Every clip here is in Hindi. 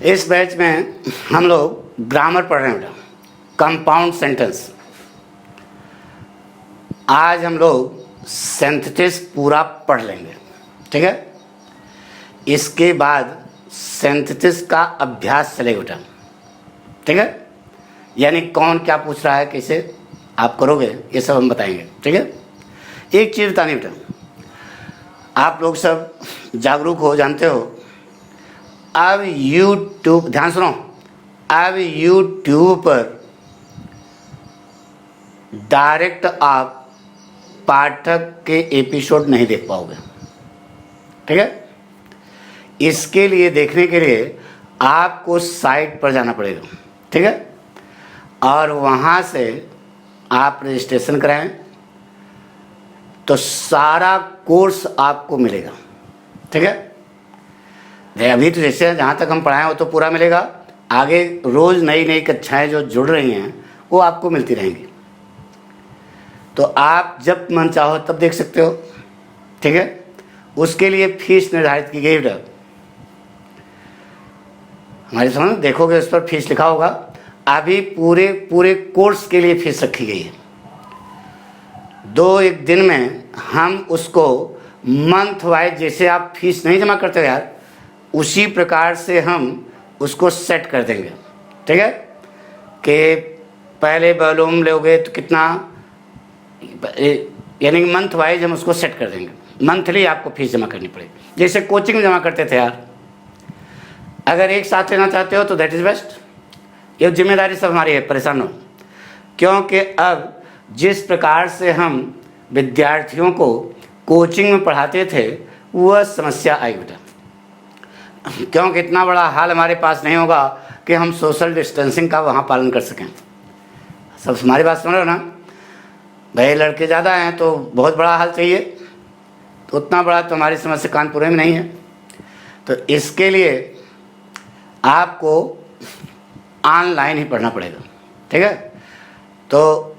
इस बैच में हम लोग ग्रामर पढ़ रहे हैं बेटा, कंपाउंड सेंटेंस। आज हम लोग सिंथेसिस पूरा पढ़ लेंगे, ठीक है। इसके बाद सिंथेसिस का अभ्यास चलेगा बेटा, ठीक है। यानी कौन क्या पूछ रहा है, कैसे आप करोगे, ये सब हम बताएंगे, ठीक है। एक चीज़ बतानी बेटा, आप लोग सब जागरूक हो, जानते हो अब यूट्यूब, ध्यान सुनो, अब यूट्यूब पर डायरेक्ट आप पाठक के एपिसोड नहीं देख पाओगे, ठीक है। इसके लिए, देखने के लिए आपको साइट पर जाना पड़ेगा, ठीक है। और वहाँ से आप रजिस्ट्रेशन कराएं तो सारा कोर्स आपको मिलेगा, ठीक है। अभी तो जैसे जहाँ तक हम पढ़ाएं वो तो पूरा मिलेगा, आगे रोज़ नई नई कक्षाएं जो जुड़ रही हैं वो आपको मिलती रहेंगी। तो आप जब मन चाहो तब देख सकते हो, ठीक है। उसके लिए फीस निर्धारित की गई है, हमारे सामने देखोगे उस पर फीस लिखा होगा। अभी पूरे कोर्स के लिए फीस रखी गई है। 2-1 दिन में हम उसको मंथ वाइज, जैसे आप फीस नहीं जमा करते हो यार, उसी प्रकार से हम उसको सेट कर देंगे, ठीक है। कि पहले वॉल्यूम लोगे तो कितना, यानी मंथ वाइज हम उसको सेट कर देंगे। मंथली आपको फीस जमा करनी पड़ेगी, जैसे कोचिंग में जमा करते थे यार। अगर एक साथ लेना चाहते हो तो दैट इज़ बेस्ट। ये जिम्मेदारी सब हमारी है, परेशान हो, क्योंकि अब जिस प्रकार से हम विद्यार्थियों को कोचिंग में पढ़ाते थे वह समस्या आई बेटा, क्योंकि इतना बड़ा हाल हमारे पास नहीं होगा कि हम सोशल डिस्टेंसिंग का वहाँ पालन कर सकें। सब हमारी बात सुन रहे हो ना भाई, लड़के ज़्यादा हैं तो बहुत बड़ा हाल चाहिए, तो उतना बड़ा तो हमारी समस्या कानपुर में नहीं है। तो इसके लिए आपको ऑनलाइन ही पढ़ना पड़ेगा, ठीक है। तो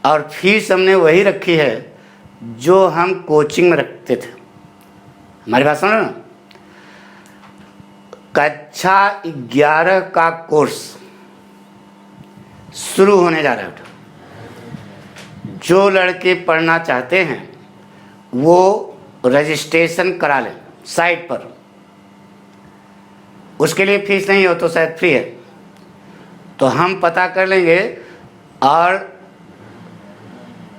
और फीस हमने वही रखी है जो हम कोचिंग में रखते थे। हमारी बात सुनो ना, कक्षा 11 का कोर्स शुरू होने जा रहा है। जो लड़के पढ़ना चाहते हैं वो रजिस्ट्रेशन करा लें साइट पर, उसके लिए फीस नहीं हो तो शायद फ्री है, तो हम पता कर लेंगे। और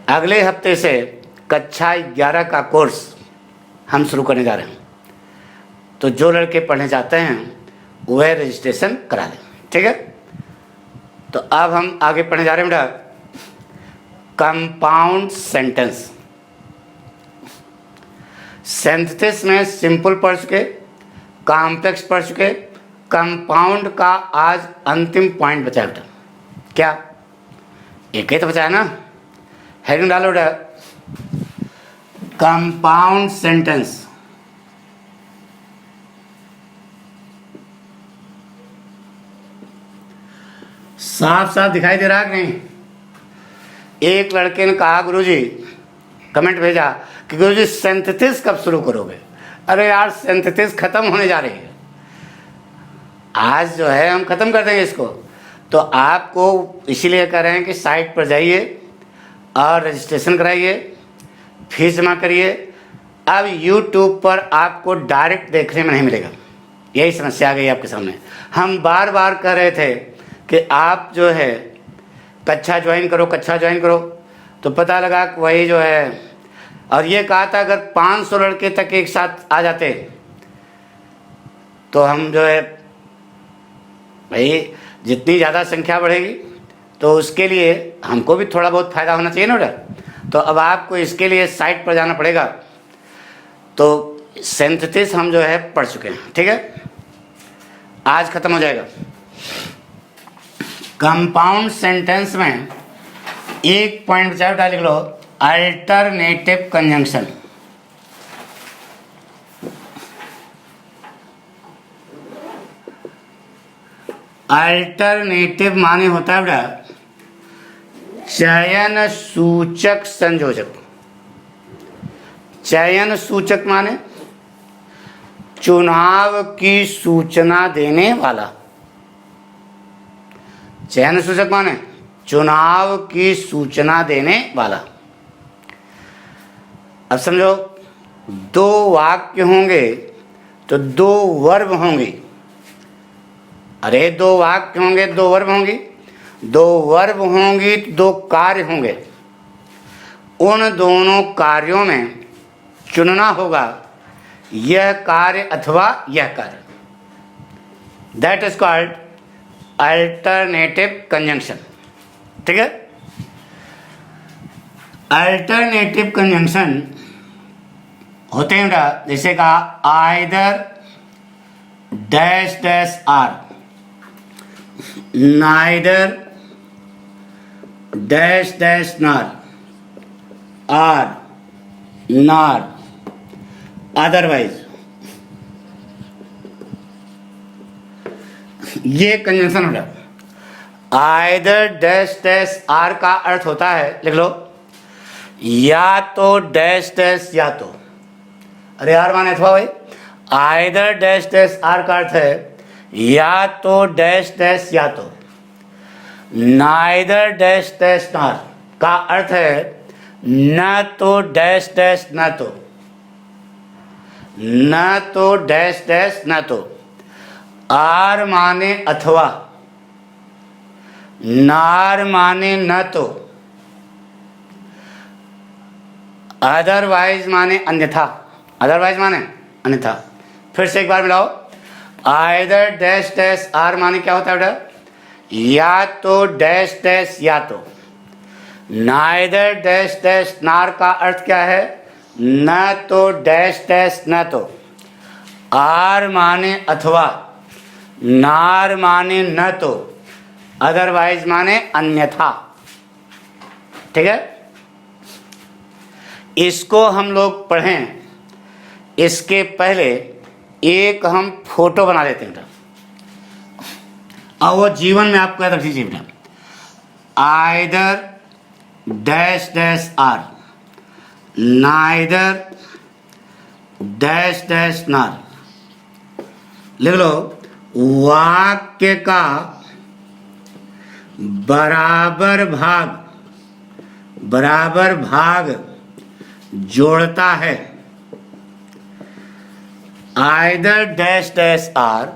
अगले हफ्ते से कक्षा 11 का कोर्स हम शुरू करने जा रहे हैं। तो जो लड़के पढ़ने चाहते हैं वह रजिस्ट्रेशन करा लें, ठीक है। तो अब हम आगे पढ़ने जा रहे हैं बेटा, कंपाउंड सेंटेंस। सिंथेसिस में सिंपल पढ़ चुके, कॉम्प्लेक्स पढ़ चुके, कंपाउंड का आज अंतिम पॉइंट बचा बेटा। क्या एक ही तो बचा है ना, हेडिंग डालो बेटा, कंपाउंड सेंटेंस। साफ साफ दिखाई दे रहा है कि नहीं? एक लड़के ने कहा गुरुजी, कमेंट भेजा कि गुरुजी सिंथेसिस कब शुरू करोगे? अरे यार सिंथेसिस खत्म होने जा रही है, आज जो है हम ख़त्म कर देंगे इसको। तो आपको इसीलिए कह रहे हैं कि साइट पर जाइए और रजिस्ट्रेशन कराइए, फीस जमा करिए। अब यूट्यूब पर आपको डायरेक्ट देखने में नहीं मिलेगा, यही समस्या आ गई आपके सामने। हम बार बार कह रहे थे कि आप जो है कक्षा ज्वाइन करो, कक्षा ज्वाइन करो, तो पता लगा कि वही जो है, और ये कहा था अगर 500 लड़के तक एक साथ आ जाते तो हम जो है भाई, जितनी ज़्यादा संख्या बढ़ेगी तो उसके लिए हमको भी थोड़ा बहुत फ़ायदा होना चाहिए ना बेटा। तो अब आपको इसके लिए साइट पर जाना पड़ेगा। तो सिंथेसिस हम जो है पढ़ चुके हैं, ठीक है, आज ख़त्म हो जाएगा। कंपाउंड सेंटेंस में एक पॉइंट बचा बेटा, लिख लो अल्टरनेटिव कंजंक्शन। अल्टरनेटिव माने होता है बेटा चयन सूचक संयोजक। चयन सूचक माने चुनाव की सूचना देने वाला। चयन सूचक माने चुनाव की सूचना देने वाला। अब समझो, दो वाक्य होंगे तो दो वर्ब होंगी। अरे दो वाक्य होंगे, दो वर्ब होंगी, दो वर्ब होंगी तो दो कार्य होंगे। उन दोनों कार्यों में चुनना होगा यह कार्य अथवा यह कार्य। That is called alternative conjunction. ठीक है, अल्टरनेटिव कंजंक्शन होते हैं बेटा, जैसे कहा either dash dash or, neither dash dash nor, or nor, otherwise. ये कंजंक्शन हो जाता। आइदर डैश डैश आर का अर्थ होता है, लिख लो, या तो डैश डैश या तो। अरे आर माने अथवा भाई, आइदर डैश डैश आर का अर्थ है या तो डैश डैश या तो। नाइदर डैश डैश नार का अर्थ है न तो डैश डैश न तो, न तो डैश डैश न तो। आर माने अथवा, नार माने न तो, अदरवाइज माने अन्यथा, अदरवाइज माने अन्यथा। फिर से एक बार मिलाओ, आइदर डैश डैश आर माने क्या होता है बेटा, या तो डैश डैश या तो। नाइदर डैश डैश नार का अर्थ क्या है, न तो डैश डैश न तो। आर माने अथवा, नार माने न तो, अदरवाइज माने अन्यथा। ठीक है, इसको हम लोग पढ़ें इसके पहले एक हम फोटो बना लेते हैं बेटा, और वो जीवन में आपको याद रखनी चाहिए बेटा। Either dash dash or, neither dash dash nor. लिख लो, वाक्य का बराबर भाग जोड़ता है। Either dash dash or,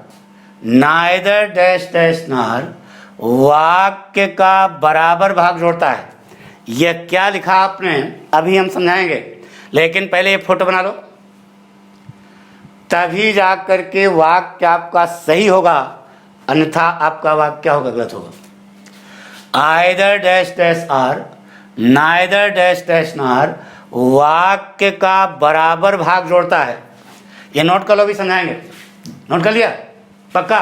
neither dash dash nor वाक्य का बराबर भाग जोड़ता है। यह क्या लिखा आपने अभी हम समझाएंगे, लेकिन पहले ये फोटो बना लो, तभी जाकर के वाक्य आपका सही होगा, अन्यथा आपका वाक्य क्या होगा, गलत होगा। Either dash dash or, neither dash dash nor वाक्य का बराबर भाग जोड़ता है। ये नोट कर लो, भी समझाएंगे। नोट कर लिया पक्का?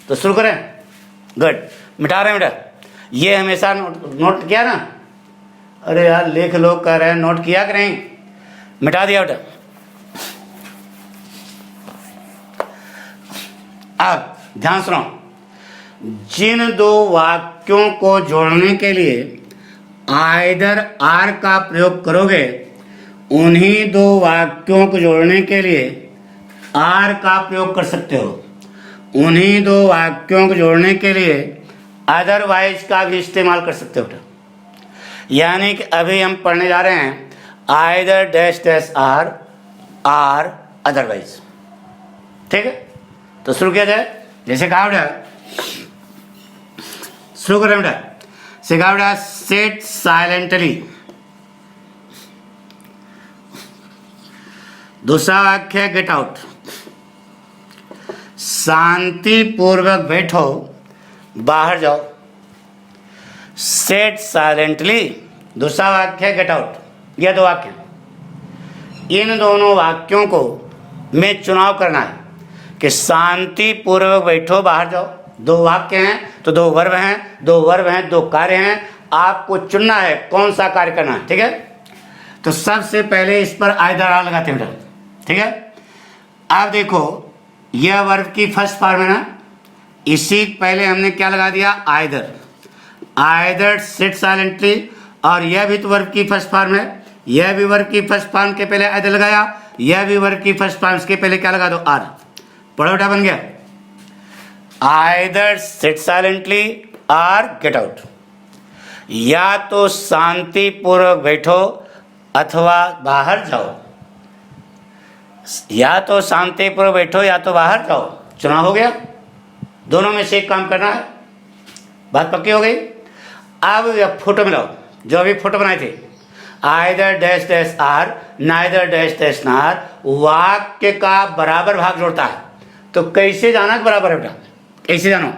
तो शुरू करें। गुड, मिटा रहे हैं बेटा, ये हमेशा नोट किया ना। अरे यार लेख लो कह रहे हैं, नोट किया कि नहीं? मिटा दिया बेटा। अब ध्यान सुनो, जिन दो वाक्यों को जोड़ने के लिए आइदर आर का प्रयोग करोगे, उन्हीं दो वाक्यों को जोड़ने के लिए आर का प्रयोग कर सकते हो। उन्हीं दो वाक्यों को जोड़ने के लिए अदरवाइज का भी इस्तेमाल कर सकते हो। यानी कि अभी हम पढ़ने जा रहे हैं either dash dash or, or otherwise. ठीक है, तो शुरू किया जाए। जैसे कहा बेटा, शुरू करें बेटा। सिखा बेटा, सिट साइलेंटली। दूसरा वाक्य है गेट आउट, शांति पूर्वक बैठो, बाहर जाओ। सेट साइलेंटली, दूसरा वाक्य है गेट आउट। यह दो वाक्य, इन दोनों वाक्यों को में चुनाव करना है कि शांति पूर्वक बैठो, बाहर जाओ। दो वाक्य हैं तो दो वर्ब हैं, दो वर्ब हैं, दो कार्य हैं। आपको चुनना है कौन सा कार्य करना है। ठीक है, तो सबसे पहले इस पर आइदर आर लगाते हैं। ठीक है, अब देखो यह वर्ब की फर्स्ट फॉर्म है ना, इसी पहले हमने क्या लगा दिया, आइदर। आइदर सिट साइलेंटली, और यह भी तो वर्ब की फर्स्ट फॉर्म है, यह भी वर्ब की फर्स्ट फॉर्म के पहले आइदर लगाया, यह भी वर्ब की फर्स्ट फॉर्म के पहले क्या लगा दो, आर। पढ़ो बेटा, बन गया। आइदर सिट साइलेंटली, और गेट आउट। या तो शांतिपूर्वक बैठो अथवा बाहर जाओ, या तो शांतिपूर्वक बैठो या तो बाहर जाओ। चुनाव हो गया, दोनों में से एक काम करना है। बात पक्की हो गई। अब फोटो मिलाओ, जो अभी फोटो बनाए थे, either dash dash or, neither dash dash nor, वाक्य का बराबर भाग जोड़ता है। तो कैसे जाना बराबर है बेटा, कैसे जानो?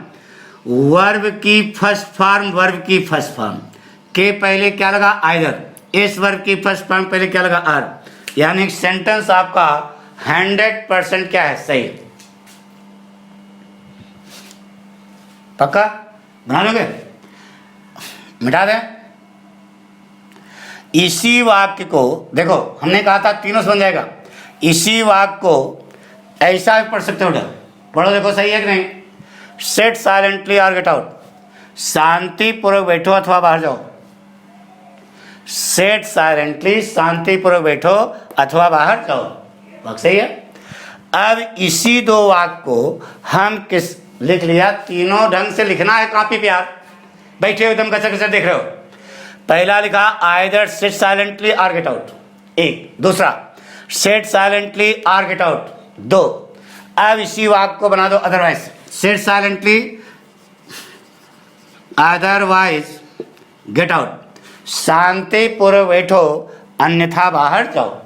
वर्ब की फर्स्ट फॉर्म, वर्ब की फर्स्ट फॉर्म के पहले क्या लगा? आइदर। इस वर्ब की फर्स्ट फॉर्म पहले क्या लगा? आर। यानी सेंटेंस आपका 100% क्या है? सही। पक्का बना लोगे? मिटा दें। इसी वाक्य को देखो, हमने कहा था तीनों से बन जाएगा। इसी वाक्य को ऐसा भी पढ़ सकते हो बेटा, पढ़ो देखो सही है कि नहीं। सेट साइलेंटली और गेट आउट, शांतिपूर्वक बैठो अथवा बाहर जाओ। सेट साइलेंटली, शांतिपूर्वक बैठो अथवा बाहर जाओ, वाक्य सही है। अब इसी दो वाक्य को हम किस लिख लिया, तीनों ढंग से लिखना है कॉपी पे। यार बैठे हो एकदम कचर कचर देख रहे हो। पहला लिखा आइदर सिट साइलेंटली और गेट आउट, एक। दूसरा सेट साइलेंटली और गेट आउट, दो। अब इसी वाक्य को बना दो otherwise. Set silently, otherwise get out. शांतिपूर्वक बैठो अन्यथा बाहर जाओ।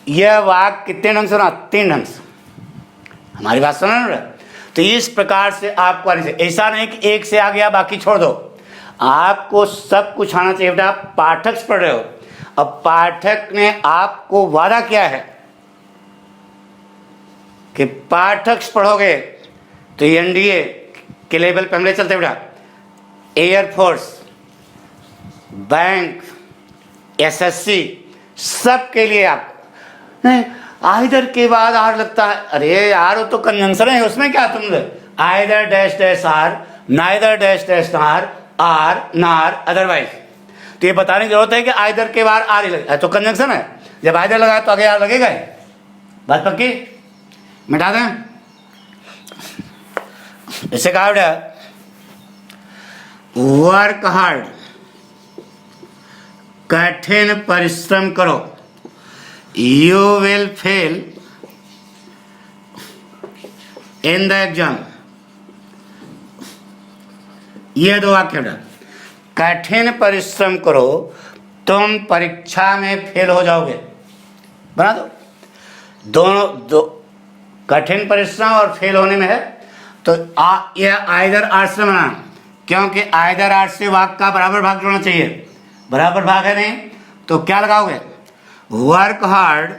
यह वाक्य कितने ढंग से बना? 3 ढंग से। हमारी बात सुनो ना। तो इस प्रकार से आपको ऐसा नहीं कि एक से आ गया बाकी छोड़ दो। आपको सब कुछ आना चाहिए बेटा। आप पाठक से पढ़ रहे हो, अब पाठक ने आपको वादा किया है कि पाठक से पढ़ोगे तो एनडीए के लेवल पे हम ले चलते बेटा। एयरफोर्स, बैंक, एसएससी, सब के लिए आप नहीं। आइदर के बाद आर लगता है, अरे यार वो तो कंजंक्शन है, उसमें क्या तुम either dash dash or, neither dash dash nor, or nor otherwise. तो ये बताने की जरूरत है कि आइदर के बाद आर ही लगे, तो कंजंक्शन है। जब आइदर लगा तो आगे आर लगेगा ही। बात पक्की? मिटा दें। इसे कहा बेटा वर्क हार्ड, कठिन परिश्रम करो। You will fail in the exam. ये दो वाक्य बेटा। कठिन परिश्रम करो, तुम परीक्षा में फेल हो जाओगे। बना दो दोनों, दो कठिन परिश्रम और फेल होने में है। तो यह आइदर आर से बनाना, क्योंकि आइदर आर से वाक्य का बराबर भाग जोड़ना चाहिए। बराबर भाग है नहीं तो क्या लगाओगे? वर्क हार्ड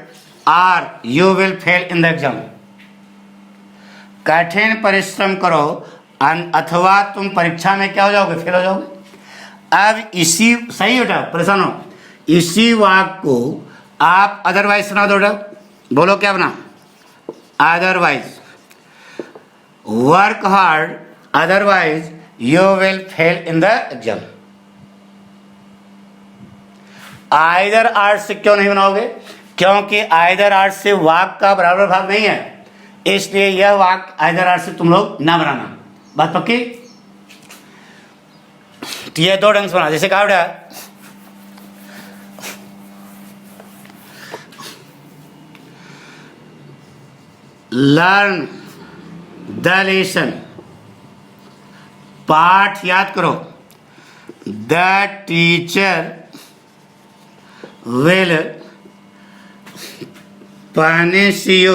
और you will fail in the exam. कठिन परिश्रम करो अथवा तुम परीक्षा में क्या हो जाओगे? फेल हो जाओगे। अब इसी, सही बेटा, परेशान हो, इसी वाक्य को आप अदरवाइज सुना दो बेटा। बोलो क्या बना? Otherwise work hard, otherwise you will fail in the exam. Either or से क्यों नहीं बनाओगे? क्योंकि आइदर आर से वाक्य का बराबर भाग नहीं है, इसलिए यह वाक्य आइदर आर से तुम लोग ना बनाना। बात पक्की? तो ये दो ढंग से बना, जैसे कहा बेटा लर्न द लेसन, पाठ याद करो। The teacher will punish you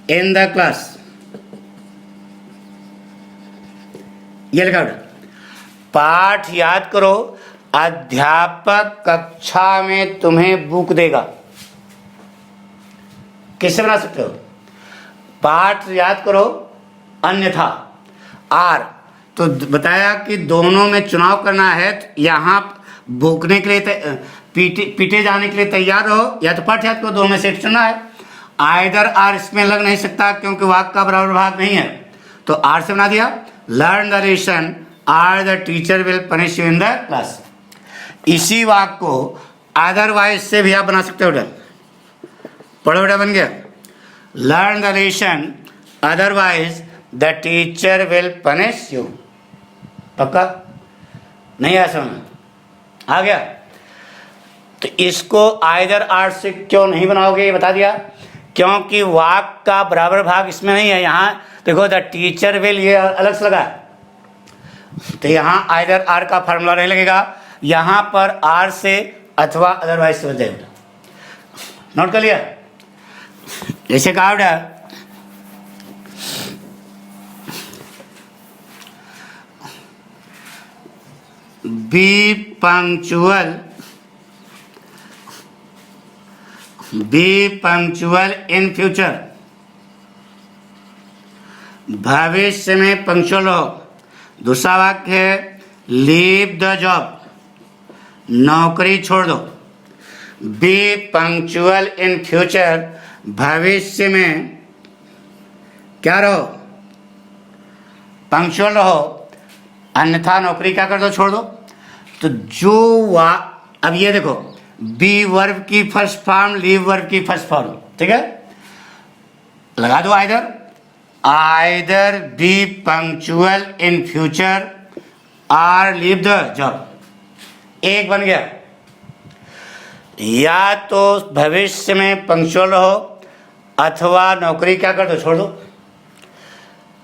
in the class। ये लिखा बेटा, पाठ याद करो, अध्यापक कक्षा में तुम्हें बुक देगा। किससे बना सकते हो? पाठ याद करो अन्यथा आर। तो बताया कि दोनों में चुनाव करना है, तो यहां भूखने के लिए पीटे जाने के लिए तैयार रहो, या तो पाठ याद करो, दोनों में से चुनना है। आइदर आर इसमें लग नहीं सकता क्योंकि वाक्य का बराबर भाग नहीं है, तो आर से बना दिया। Learn the lesson or the teacher will punish you in the class. इसी वाक्य को अदरवाइज से भी आप बना सकते हो बेटा। पढ़ो बेटा, बन गया। Learn the lesson otherwise the teacher will punish you. पक्का? नहीं आया समझ? आ गया? तो इसको आइदर आर से क्यों नहीं बनाओगे ये बता दिया, क्योंकि वाक का बराबर भाग इसमें नहीं है। यहाँ देखो द टीचर विल, ये अलग से लगा है, तो यहाँ आइदर आर का फार्मूला नहीं लगेगा, यहाँ पर आर से अथवा अदरवाइज से हो जाएगा। नोट कर लिया? जैसे कहा बेटा बी पंक्चुअल इन फ्यूचर, भविष्य में पंक्चुअल हो। दूसरा वाक्य है लीव द जॉब, नौकरी छोड़ दो। बी पंक्चुअल इन फ्यूचर, भविष्य में क्या रहो? पंक्चुअल रहो, अन्यथा नौकरी क्या कर दो? छोड़ दो। तो जो अब ये देखो, बी वर्ब की फर्स्ट फॉर्म, लीव वर्ब की फर्स्ट फॉर्म, ठीक है? लगा दो either be punctual in future or leave the job. एक बन गया, या तो भविष्य में पंक्चुअल रहो अथवा नौकरी क्या कर दो? छोड़ दो।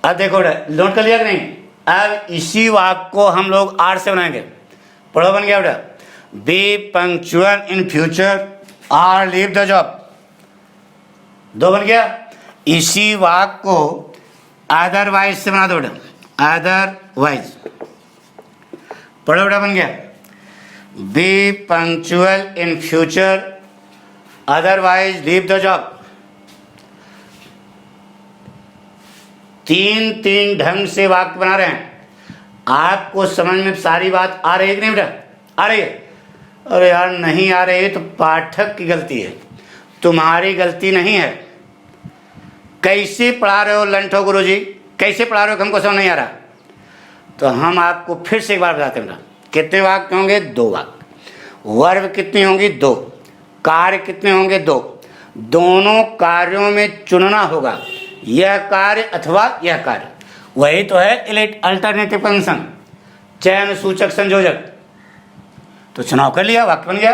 अब देखो नोट कर लिया कि नहीं? अब इसी वाक्य को हम लोग आर से बनाएंगे। पढ़ो, बन गया बेटा, be punctual in future or leave the job. दो बन गया। इसी वाक्य को अदरवाइज से बना दो बेटा, अदरवाइज। पढ़ो बेटा, बन गया B punctual in future otherwise leave the job. तीन ढंग से वाक्य बना रहे हैं। आपको समझ में सारी बात आ रही है कि नहीं बेटा? आ रही है? अरे यार नहीं आ रही है तो पाठक की गलती है, तुम्हारी गलती नहीं है। कैसे पढ़ा रहे हो लंठो गुरुजी, कैसे पढ़ा रहे हो? हमको समझ नहीं आ रहा। तो हम आपको फिर से एक बार बताते हैं। कितने वाक्य होंगे? 2 वाक्य। वर्ब कितनी होंगी? 2। कार्य कितने होंगे? 2। दोनों कार्यों में चुनना होगा, यह कार्य अथवा यह कार्य। वही तो है अल्टरनेटिव कंजंक्शन, चयन सूचक संयोजक। तो चुनाव कर लिया, वाक्य बन गया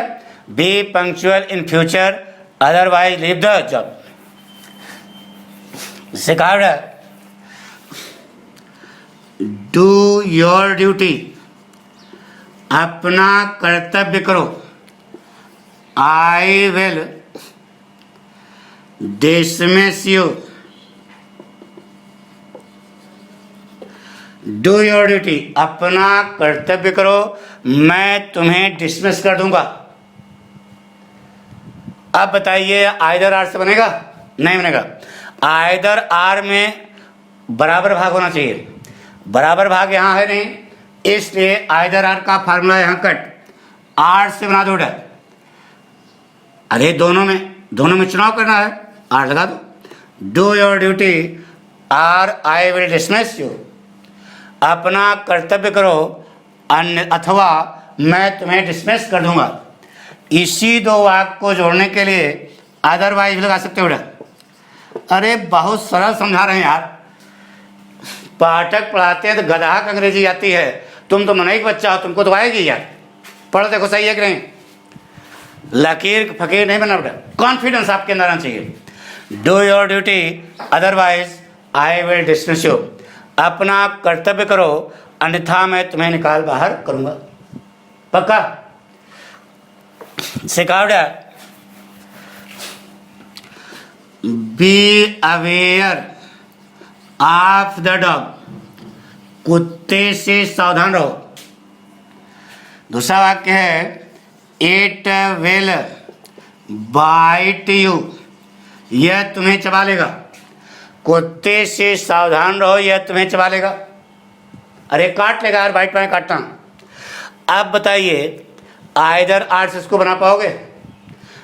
B punctual in future otherwise leave the job. से कहा डू योर ड्यूटी, अपना कर्तव्य करो। I will dismiss you, do your duty, अपना कर्तव्य करो, मैं तुम्हें डिसमिस कर दूंगा। अब बताइए आइदर आर से बनेगा? नहीं बनेगा। आइदर आर में बराबर भाग होना चाहिए, बराबर भाग यहाँ है नहीं, इसलिए आइदर आर का फार्मूला यहाँ कट, आर से बना दो। अरे दोनों में चुनाव करना है, आर लगा दो। Do your duty are I will dismiss you, अपना कर्तव्य करो अन्य अथवा मैं तुम्हें डिसमिस कर दूंगा। इसी 2 वाक्य को जोड़ने के लिए अदरवाइज लगा सकते हो बेटा। अरे बहुत सरल समझा रहे हैं यार, पाठक पढ़ाते हैं तो गधा का अंग्रेजी आती है, तुम तो मनई का बच्चा हो, तुमको तो आएगी यार। पढ़ देखो सही है कि नहीं? लकीर फकीर नहीं बनना बेटा, कॉन्फिडेंस आपके अंदर आना चाहिए। Do your duty otherwise I will dismiss you, अपना कर्तव्य करो अन्यथा मैं तुम्हें निकाल बाहर करूंगा। पक्का? सिखाओ बेटा, B aware of the dog, कुत्ते से सावधान रहो। दूसरा वाक्य है इट विल बाइट यू, यह तुम्हें चबा लेगा। कुत्ते से सावधान रहो, यह तुम्हें चबा लेगा। अरे काट लेगा यार, बाइट में काटना। अब बताइए आइदर आर से इसको बना पाओगे?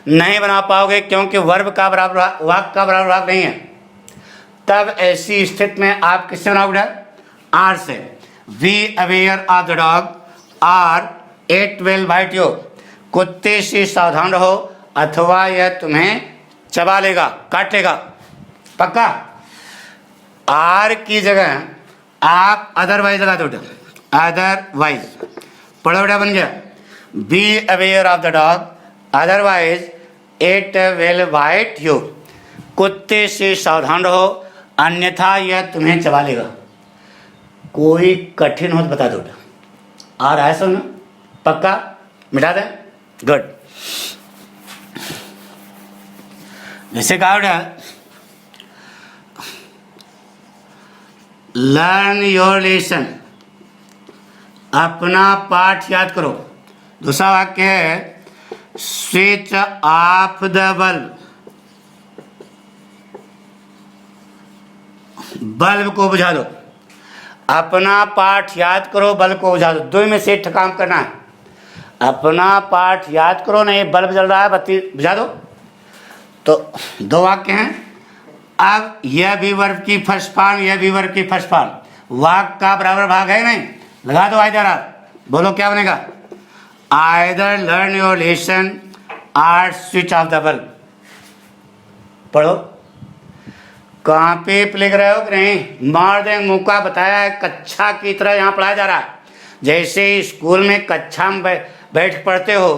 नहीं बना पाओगे, क्योंकि वर्ब का बराबर वाक्य का बराबर भाग नहीं है। तब ऐसी स्थिति में आप किससे बनाओगे? आर से। Be aware of the dog or it will bite you, कुत्ते से सावधान रहो अथवा यह तुम्हें चबा लेगा, काट लेगा। पक्का? आर की जगह आप अदरवाइज लगा दो, अदरवाइज। पढ़ो बेटा, बन गया। Be aware of the dog, otherwise it will bite you. कुत्ते से सावधान रहो, अन्यथा यह तुम्हें चबा लेगा। कोई कठिन हो तो बता दो बेटा। आ रहा है सुन, पक्का? मिटा दें? गुड। जैसे कहा बेटा, लर्न योर लेसन, अपना पाठ याद करो। दूसरा वाक्य है switch off the bulb, bulb को बुझा दो। अपना पाठ याद करो, बल्ब को बुझा दो। दो में से एक काम करना है। अपना पाठ याद करो, नहीं बल्ब जल रहा है, बत्ती बुझा दो। तो दो वाक्य हैं। अब यह भी वर्ब की फर्स्ट फॉर्म, यह भी वर्ब की फर्स्ट फॉर्म। वाक्य का बराबर भाग है नहीं? लगा दो आइदर आर। बोलो क्या बनेगा? Either learn your lesson or switch off the bulb. पढ़ो। कहाँ पे लिख रहे हो कि नहीं? मार देंगे मुक्का। बताया है कक्षा की तरह यहाँ पढ़ाया जा रहा है। जैसे स्कूल में कक्षा में बैठ पढ़ते हो,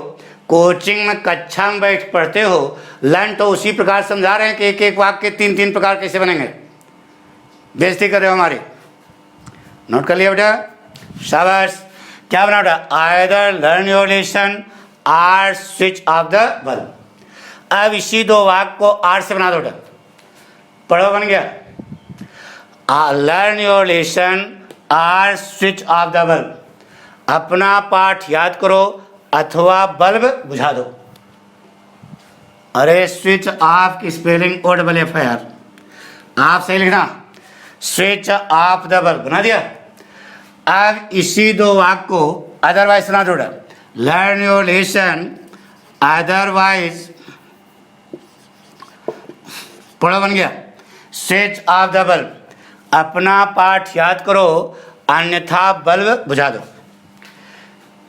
कोचिंग में कक्षा में बैठ पढ़ते हो, लर्न तो उसी प्रकार समझा रहे हैं कि एक एक वाक्य तीन तीन प्रकार कैसे बनेंगे। बेइज्जती कर रहे हो हमारी। नोट कर लिया बेटा? शाबाश। क्या बना बेटा? Either learn your lesson or switch off the bulb. अब इसी दो वाक्य को आर से बना दो बेटा। पढ़ो, बन गया। Learn your lesson or switch off the bulb. अपना पाठ याद करो अथवा बल्ब बुझा दो। अरे स्विच ऑफ की स्पेलिंग OFF। आप सही लिखना, स्विच ऑफ द बल्ब बना दिया। अब इसी दो वाक्य को अदरवाइज सुना दो। लर्न योर लेसन अदरवाइज, पढ़ो, बन गया। स्विच ऑफ द बल्ब, अपना पाठ याद करो अन्यथा बल्ब बुझा दो।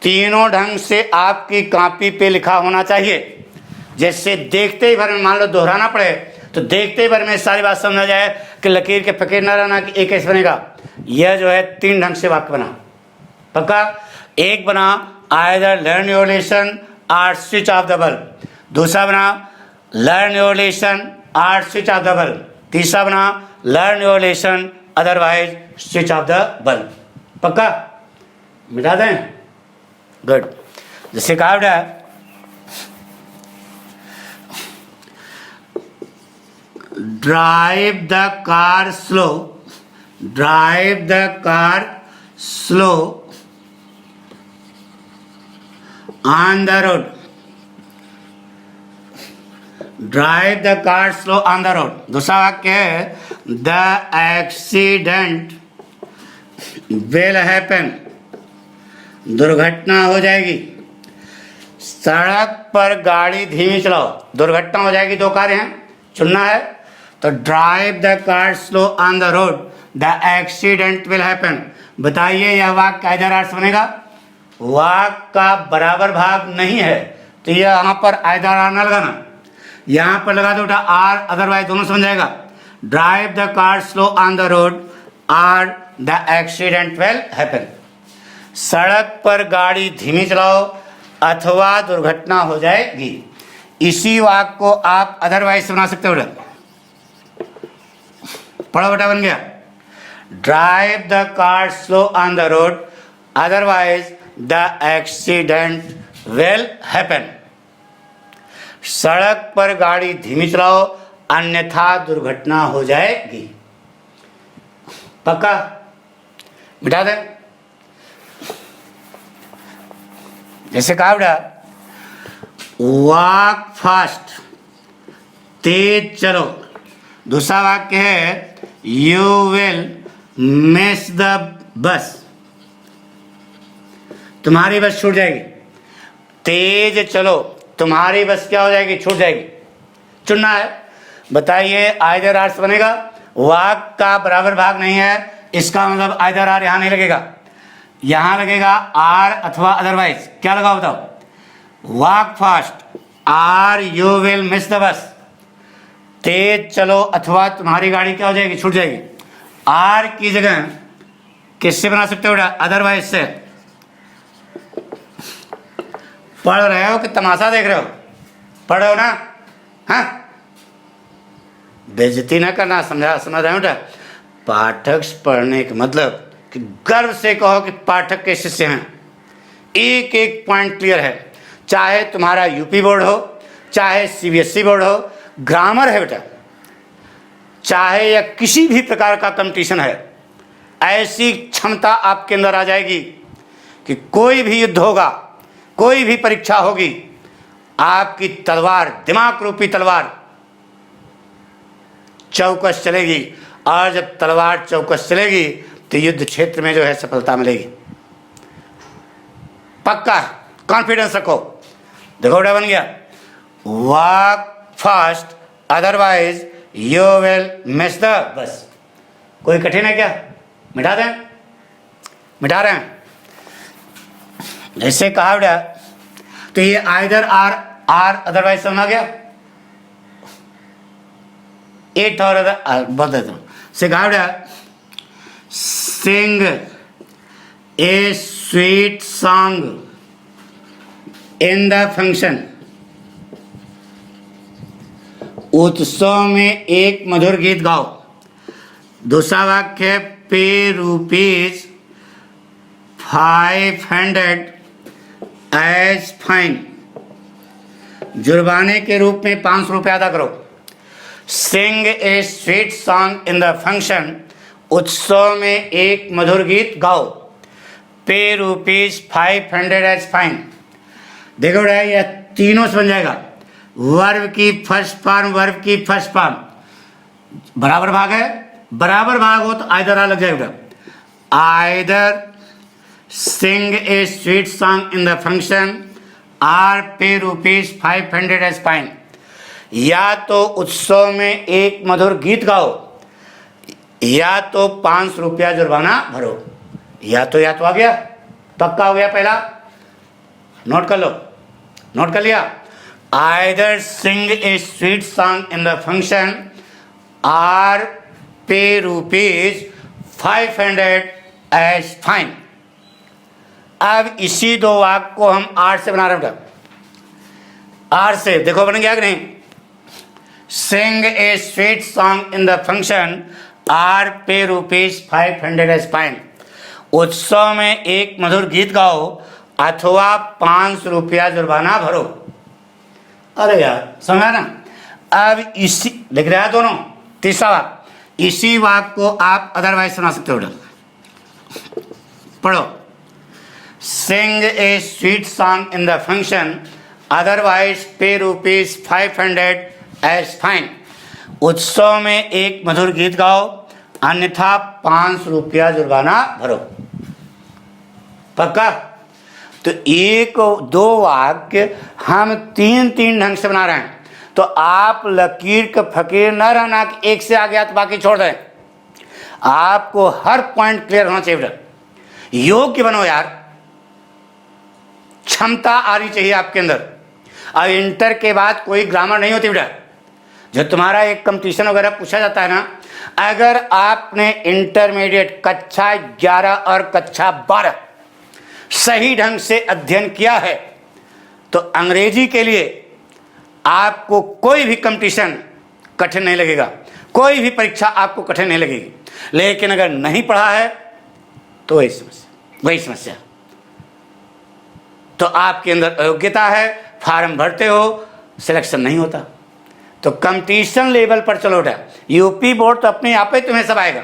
तीनों ढंग से आपकी कॉपी पे लिखा होना चाहिए, जैसे देखते ही भर में, मान लो दोहराना पड़े तो देखते ही भर में सारी बात समझ आ जाए कि लकीर के फकीर ना रहना कि एक कैसे बनेगा। यह जो है तीन ढंग से वाक्य बना। पक्का? एक बना either learn your lesson or switch off the bulb. दूसरा बना learn your lesson or switch off the bulb. तीसरा बना learn your lesson otherwise switch off the bulb. पक्का? मिटा दें? गुड। जैसे कहा बेटा, drive the car slow, drive the car slow on the road, drive the car slow on the road. दूसरा वाक्य है द एक्सीडेंट विल हैपन, दुर्घटना हो जाएगी। सड़क पर गाड़ी धीमी चलाओ, दुर्घटना हो जाएगी। दो कार्य हैं, चुनना है। तो drive the car slow on the road, the accident will happen. बताइए यह वाक्य कायदे अर्थ बनेगा? वाक्य का बराबर भाग नहीं है तो यह यहाँ पर आइदर आर न लगाना, यहाँ पर लगा दो आर, अदरवाइज दोनों समझ जाएगा। Drive the car slow on the road or the accident will happen. सड़क पर गाड़ी धीमी चलाओ अथवा दुर्घटना हो जाएगी। इसी वाक्य को आप अदरवाइज बना सकते हो। पढ़ो बेटा, बन गया। Drive the car slow on the road otherwise the accident will happen. सड़क पर गाड़ी धीमी चलाओ अन्यथा दुर्घटना हो जाएगी। पक्का? मिटा दे। जैसे कहा बेटा, वॉक फास्ट, तेज चलो। दूसरा वाक्य है यू विल मिस द बस, तुम्हारी बस छूट जाएगी। तेज चलो, तुम्हारी बस क्या हो जाएगी? छूट जाएगी। चुनना है। बताइए आइदर आर बनेगा? वाक्य का बराबर भाग नहीं है, इसका मतलब आइदर आर यहां नहीं लगेगा, यहां लगेगा आर अथवा अदरवाइज। क्या लगा बताओ? Walk fast or you will miss the bus, तेज चलो अथवा तुम्हारी गाड़ी क्या हो जाएगी? छूट जाएगी। आर की जगह किससे बना सकते हो बेटा? अदरवाइज से। पढ़ रहे हो कि तमाशा देख रहे हो? पढ़ रहे हो ना? हाँ, बेइज्जती ना करना, समझ रहे हो बेटा? पाठक पढ़ने का मतलब कि गर्व से कहो कि पाठक के शिष्य हैं। एक एक पॉइंट क्लियर है, चाहे तुम्हारा यूपी बोर्ड हो, चाहे सीबीएसई बोर्ड हो, ग्रामर है बेटा, चाहे या किसी भी प्रकार का कंपटीशन है, ऐसी क्षमता आपके अंदर आ जाएगी कि कोई भी युद्ध होगा, कोई भी परीक्षा होगी, आपकी तलवार, दिमाग रूपी तलवार चौकस चलेगी। और जब तलवार चौकस चलेगी तो युद्ध क्षेत्र में जो है सफलता मिलेगी। पक्का कॉन्फिडेंस रखो। देखो बेटा बन गया, walk fast otherwise you will miss the बस। कोई कठिन है क्या? मिटा दें? मिटा रहे हैं। जैसे कहा बेटा, तो ये आइदर आर अदरवाइज समझ आ गया? 8 और अदर बोल देता हूँ। से कहा बेटा, sing a sweet song in the function. उत्सव में एक मधुर गीत गाओ। दूसरा वाक्य, पे रुपीज 500 एज फाइन। जुर्माने के रूप में 500 रुपये अदा करो। Sing a sweet song in the function. उत्सव में एक मधुर गीत गाओ। पे रुपीज 500 एज फाइन। देखो बेटा, यह तीनों से बन जाएगा। वर्ब की फर्स्ट फॉर्म, वर्ब की फर्स्ट फॉर्म, बराबर भाग है। बराबर भाग हो तो आइदर आ लग जाएगा। Either sing a sweet song in the function or pay rupees 500 as fine. या तो उत्सव में एक मधुर गीत गाओ, या तो 500 रुपया जुर्माना भरो। या तो आ गया, पक्का हो गया। पहला नोट कर लो, नोट कर लिया। Either sing a sweet song in the function or pay rupees 500 as fine. अब इसी दो वाक्य को हम आर से बना रहे हैं। आर से देखो बन गया कि नहीं? Sing a sweet song in the function or pay rupees 500 as fine. उत्सव में एक मधुर गीत गाओ अथवा 500 रुपया जुर्माना भरो। अरे यार समझा ना? अब इसी लिख रहा है दोनों। तीसरा वाक्य, इसी वाक्य को आप अदरवाइज सुना सकते हो। पढ़ो, sing a sweet song in the function otherwise pay rupees 500 as fine. उत्सव में एक मधुर गीत गाओ अन्यथा 500 रुपया जुर्माना भरो। पक्का? तो एक दो वाक्य हम तीन ढंग से बना रहे हैं। तो आप लकीर का फकीर न रहना कि एक से आ गया तो बाकी छोड़ दें। आपको हर पॉइंट क्लियर होना चाहिए बेटा। योग्य बनो यार, क्षमता आ रही चाहिए आपके अंदर। अब इंटर के बाद कोई ग्रामर नहीं होती बेटा। जो तुम्हारा एक कंपटीशन वगैरह पूछा जाता है ना, अगर आपने इंटरमीडिएट कक्षा 11 और कक्षा 12 सही ढंग से अध्ययन किया है तो अंग्रेजी के लिए आपको कोई भी कंपटीशन कठिन नहीं लगेगा, कोई भी परीक्षा आपको कठिन नहीं लगेगी। लेकिन अगर नहीं पढ़ा है तो वही समस्या। तो आपके अंदर अयोग्यता है, फार्म भरते हो, सिलेक्शन नहीं होता। तो कंपटीशन लेवल पर चलो बेटा। यूपी बोर्ड तो अपने आप ही तुम्हें सब आएगा।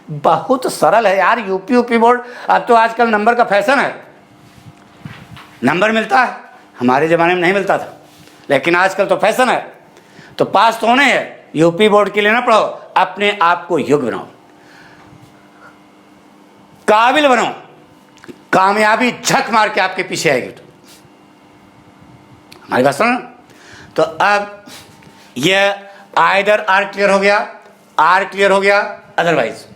बहुत सरल है यार यूपी बोर्ड। अब तो आजकल नंबर का फैशन है, नंबर मिलता है। हमारे ज़माने में नहीं मिलता था, लेकिन आजकल तो फैशन है। तो पास तो होने हैं। यूपी बोर्ड के लिए ना पढ़ो, अपने आप को योग्य बनाओ, काबिल बनो। कामयाबी झक मार के आपके पीछे आएगी। तो हमारी बात सुनो। तो अब यह आइदर आर क्लियर हो गया, आर क्लियर हो गया अदरवाइज।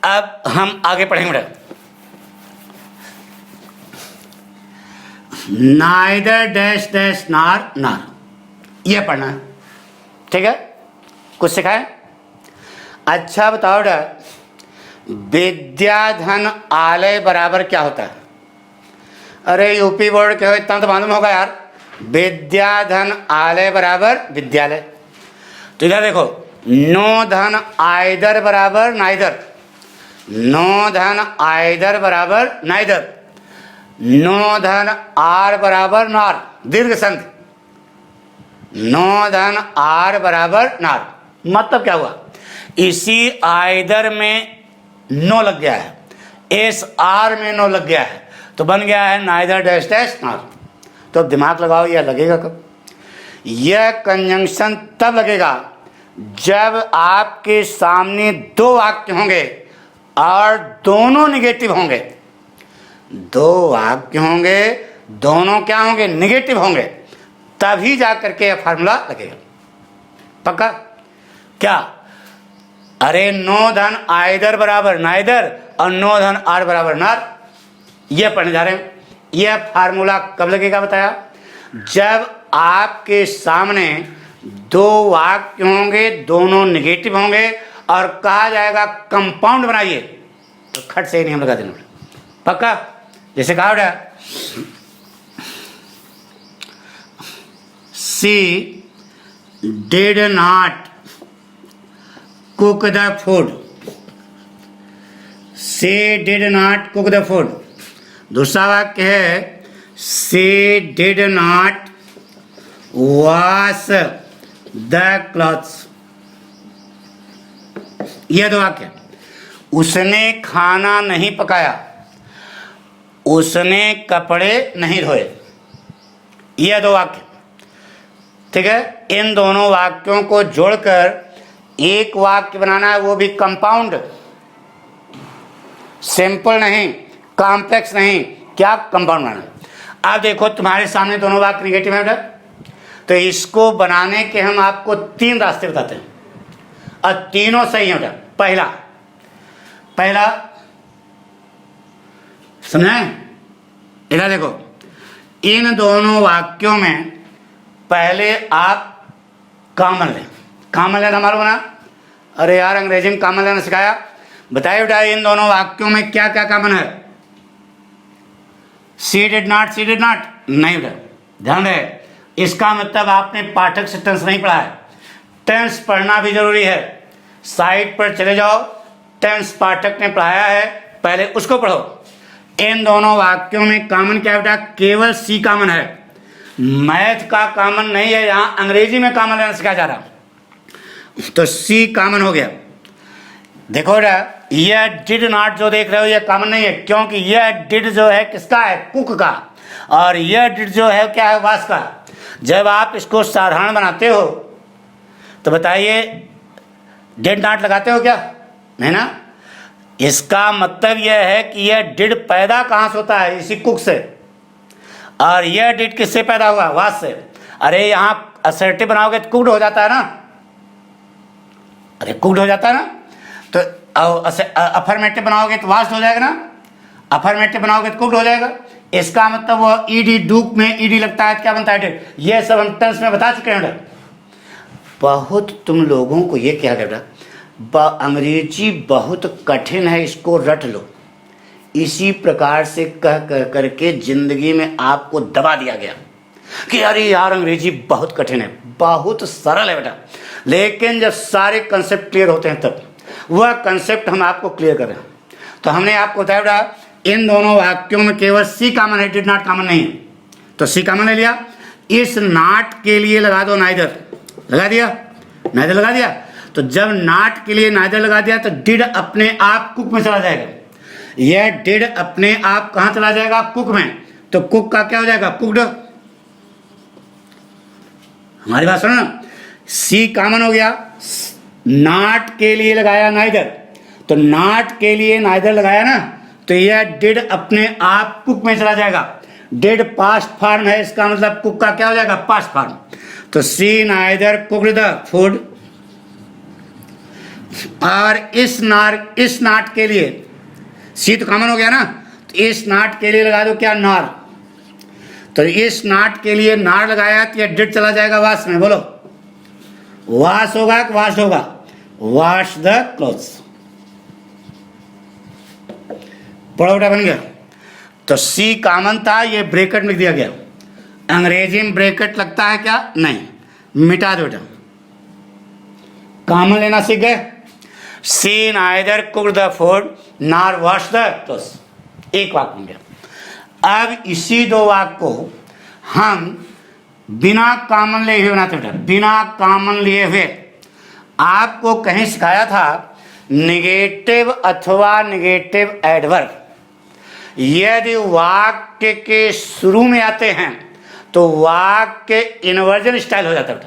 अब हम आगे पढ़ेंगे। नाइदर डैश डैश नार नार, यह पढ़ना है। ठीक है? कुछ सिखाए? अच्छा बताओ बेटा, विद्याधन आलय बराबर क्या होता है? अरे यूपी बोर्ड के हो इतना तो मालूम होगा यार। विद्याधन आलय बराबर विद्यालय। तो इधर देखो, नो धन आइदर बराबर नाइदर, नो धन आइदर बराबर नाइदर, नो धन आर बराबर नार, दीर्घ संधि, नो धन आर बराबर नार। मतलब क्या हुआ? इसी आइदर में नो लग गया है, एस आर में नो लग गया है, तो बन गया है नाइदर डैश डैश नार। तो अब दिमाग लगाओ, यह लगेगा कब? यह कंजंक्शन तब लगेगा जब आपके सामने दो वाक्य होंगे और दोनों निगेटिव होंगे। दो वाक्य होंगे, दोनों क्या होंगे? निगेटिव होंगे, तभी जा करके यह फार्मूला लगेगा। पक्का? क्या? अरे नो धन आइदर बराबर नाइदर और नो धन आर बराबर नार, यह पढ़ने जा रहे हैं। यह फार्मूला कब लगेगा बताया? जब आपके सामने दो वाक्य होंगे, दोनों निगेटिव होंगे और कहा जाएगा कंपाउंड बनाइए, तो खट से ही नियम लगा देना पड़ेगा। पक्का? जैसे कहा बेटा, she did not cook the food, she did not cook the food. दूसरा वाक्य है she did not wash the clothes. यह दो वाक्य। उसने खाना नहीं पकाया, उसने कपड़े नहीं धोए, यह दो वाक्य। ठीक है? इन दोनों वाक्यों को जोड़कर एक वाक्य बनाना है, वो भी कंपाउंड, सिंपल नहीं, कॉम्प्लेक्स नहीं। क्या? कंपाउंड बनाना है। अब देखो तुम्हारे सामने दोनों वाक्य निगेटिव है बेटा, तो इसको बनाने के हम आपको तीन रास्ते बताते हैं और तीनों सही है बेटा। पहला समझे? इधर देखो, इन दोनों वाक्यों में पहले आप कॉमन लें। कॉमन लेना मालूम ना? अरे यार अंग्रेजी में कॉमन लेना सिखाया। बताइए बेटा, इन दोनों वाक्यों में क्या क्या कॉमन है? She did not, she did not नहीं बेटा, ध्यान रहे। इसका मतलब आपने पाठक से टेंस नहीं पढ़ा है। टेंस पढ़ना भी जरूरी है। साइट पर चले जाओ, टेंस पाठक ने पढ़ाया है, पहले उसको पढ़ो। इन दोनों वाक्यों में कॉमन क्या बेटा? केवल सी कॉमन है, मैथ का कॉमन नहीं है। यहां अंग्रेजी में कॉमन लेना सिखाया जा रहा, तो सी कॉमन हो गया। देखो बेटा, यह डिड नॉट जो देख रहे हो, यह कॉमन नहीं है, क्योंकि यह डिड जो है किसका है? कुक का, और यह डिड जो है क्या है? वास का। जब आप इसको साधारण बनाते हो तो बताइए, डिड नॉट लगाते हो क्या? नहीं ना। इसका मतलब यह है कि यह डिड पैदा कहां से होता है? इसी कुक से, और यह डिड किससे पैदा हुआ? वास से। अरे यहां असर्टिव बनाओगे तो कुक्ड हो जाता है ना। अरे कुक्ड हो जाता है ना। तो अफर्मेटिव बनाओगे तो वास्ट हो जाएगा ना, अफर्मेटिव बनाओगे तो कुक्ड हो जाएगा। इसका मतलब वो ईडी, डूक में ईडी लगता है, क्या बनता है? डिड। ये सब हम टेंस में बता चुके हैं बेटा। बहुत तुम लोगों को ये क्या बेटा, अंग्रेजी बहुत कठिन है, इसको रट लो। इसी प्रकार से कह करके जिंदगी में आपको दबा दिया गया कि अरे यार अंग्रेजी बहुत कठिन है। बहुत सरल है बेटा, लेकिन जब सारे कंसेप्ट क्लियर होते हैं तब। वह कंसेप्ट हम आपको क्लियर कर रहे हैं। तो हमने आपको बताया बेटा, इन दोनों वाक्यों में केवल सी कॉमन है, डिड नॉट कॉमन नहीं है। तो सी कॉमन ले लिया। इस नॉट के लिए लगा दो नाइदर, लगा दिया, नाइदर लगा दिया। तो जब नॉट के लिए नाइदर लगा दिया तो डिड अपने आप कुक में चला जाएगा। यह डिड अपने आप कहां चला जाएगा? कुक में। तो कुक का क्या हो जाएगा? कुक्ड। हमारी बात सुनो ना, सी कॉमन हो गया। नॉट के लिए लगाया नाइदर, तो नॉट के लिए नाइदर लगाया ना, तो यह डिड अपने आप कुक में चला जाएगा। डिड पास्ट फॉर्म है, इसका मतलब कुक का क्या हो जाएगा? Past form. तो सी नाइदर कुक्ड द फूड। और इस नॉट के लिए, सी तो कॉमन हो गया ना, तो इस नॉट के लिए लगा दो क्या? नार। तो इस नॉट के लिए नार लगाया तो यह डिड चला जाएगा वाश में। बोलो, वाश होगा कि वाश होगा? Wash the clothes. पढ़ो बेटा, बन गया। तो सी कॉमन था, ये ब्रैकेट में दिया गया। अंग्रेजी में ब्रैकेट लगता है क्या? नहीं, मिटा दो बेटा। कॉमन लेना सीख गए। She neither cook the food nor wash the clothes, एक वाक्य बन गया। अब इसी दो वाक्य को हम बिना कॉमन लिए हुए बनाते बेटा, बिना कॉमन लिए हुए। आपको कहीं सिखाया था निगेटिव अथवा निगेटिव एडवर्ब यदि वाक्य के शुरू में आते हैं तो वाक्य इन्वर्जन स्टाइल हो जाता है।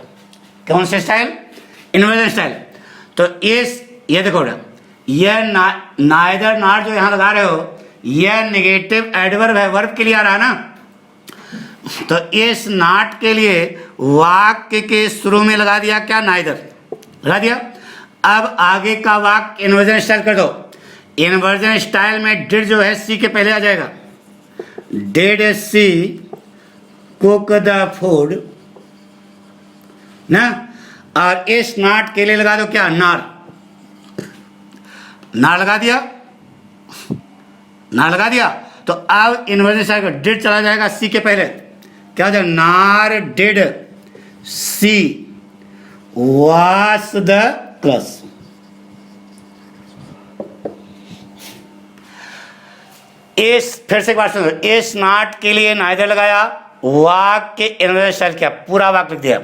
कौन से स्टाइल? Inversion style. तो इस ये देखो बेटा, यह नाइदर नॉट जो यहां लगा रहे हो, यह निगेटिव एडवर्ब है, वर्ब के लिए आ रहा है ना। तो इस नॉट के लिए वाक्य के शुरू में लगा दिया क्या? नाइदर लगा दिया। अब आगे का वाक्य इन्वर्जन स्टाइल कर दो। इन्वर्जन स्टाइल में डिड जो है सी के पहले आ जाएगा। Did she cook the food ना, और इस नॉट के लिए लगा दो क्या? नार। नार लगा दिया, नार लगा दिया। तो अब इन्वर्जन स्टाइल का डिड चला जाएगा सी के पहले, क्या हो जाएगा? Nor did she wash the clothes. इस फिर से एक बार सुनो, इस नॉट के लिए नाइदर लगाया, वाक्य इन्वर्जन स्टाइल किया, पूरा वाक्य लिख दिया।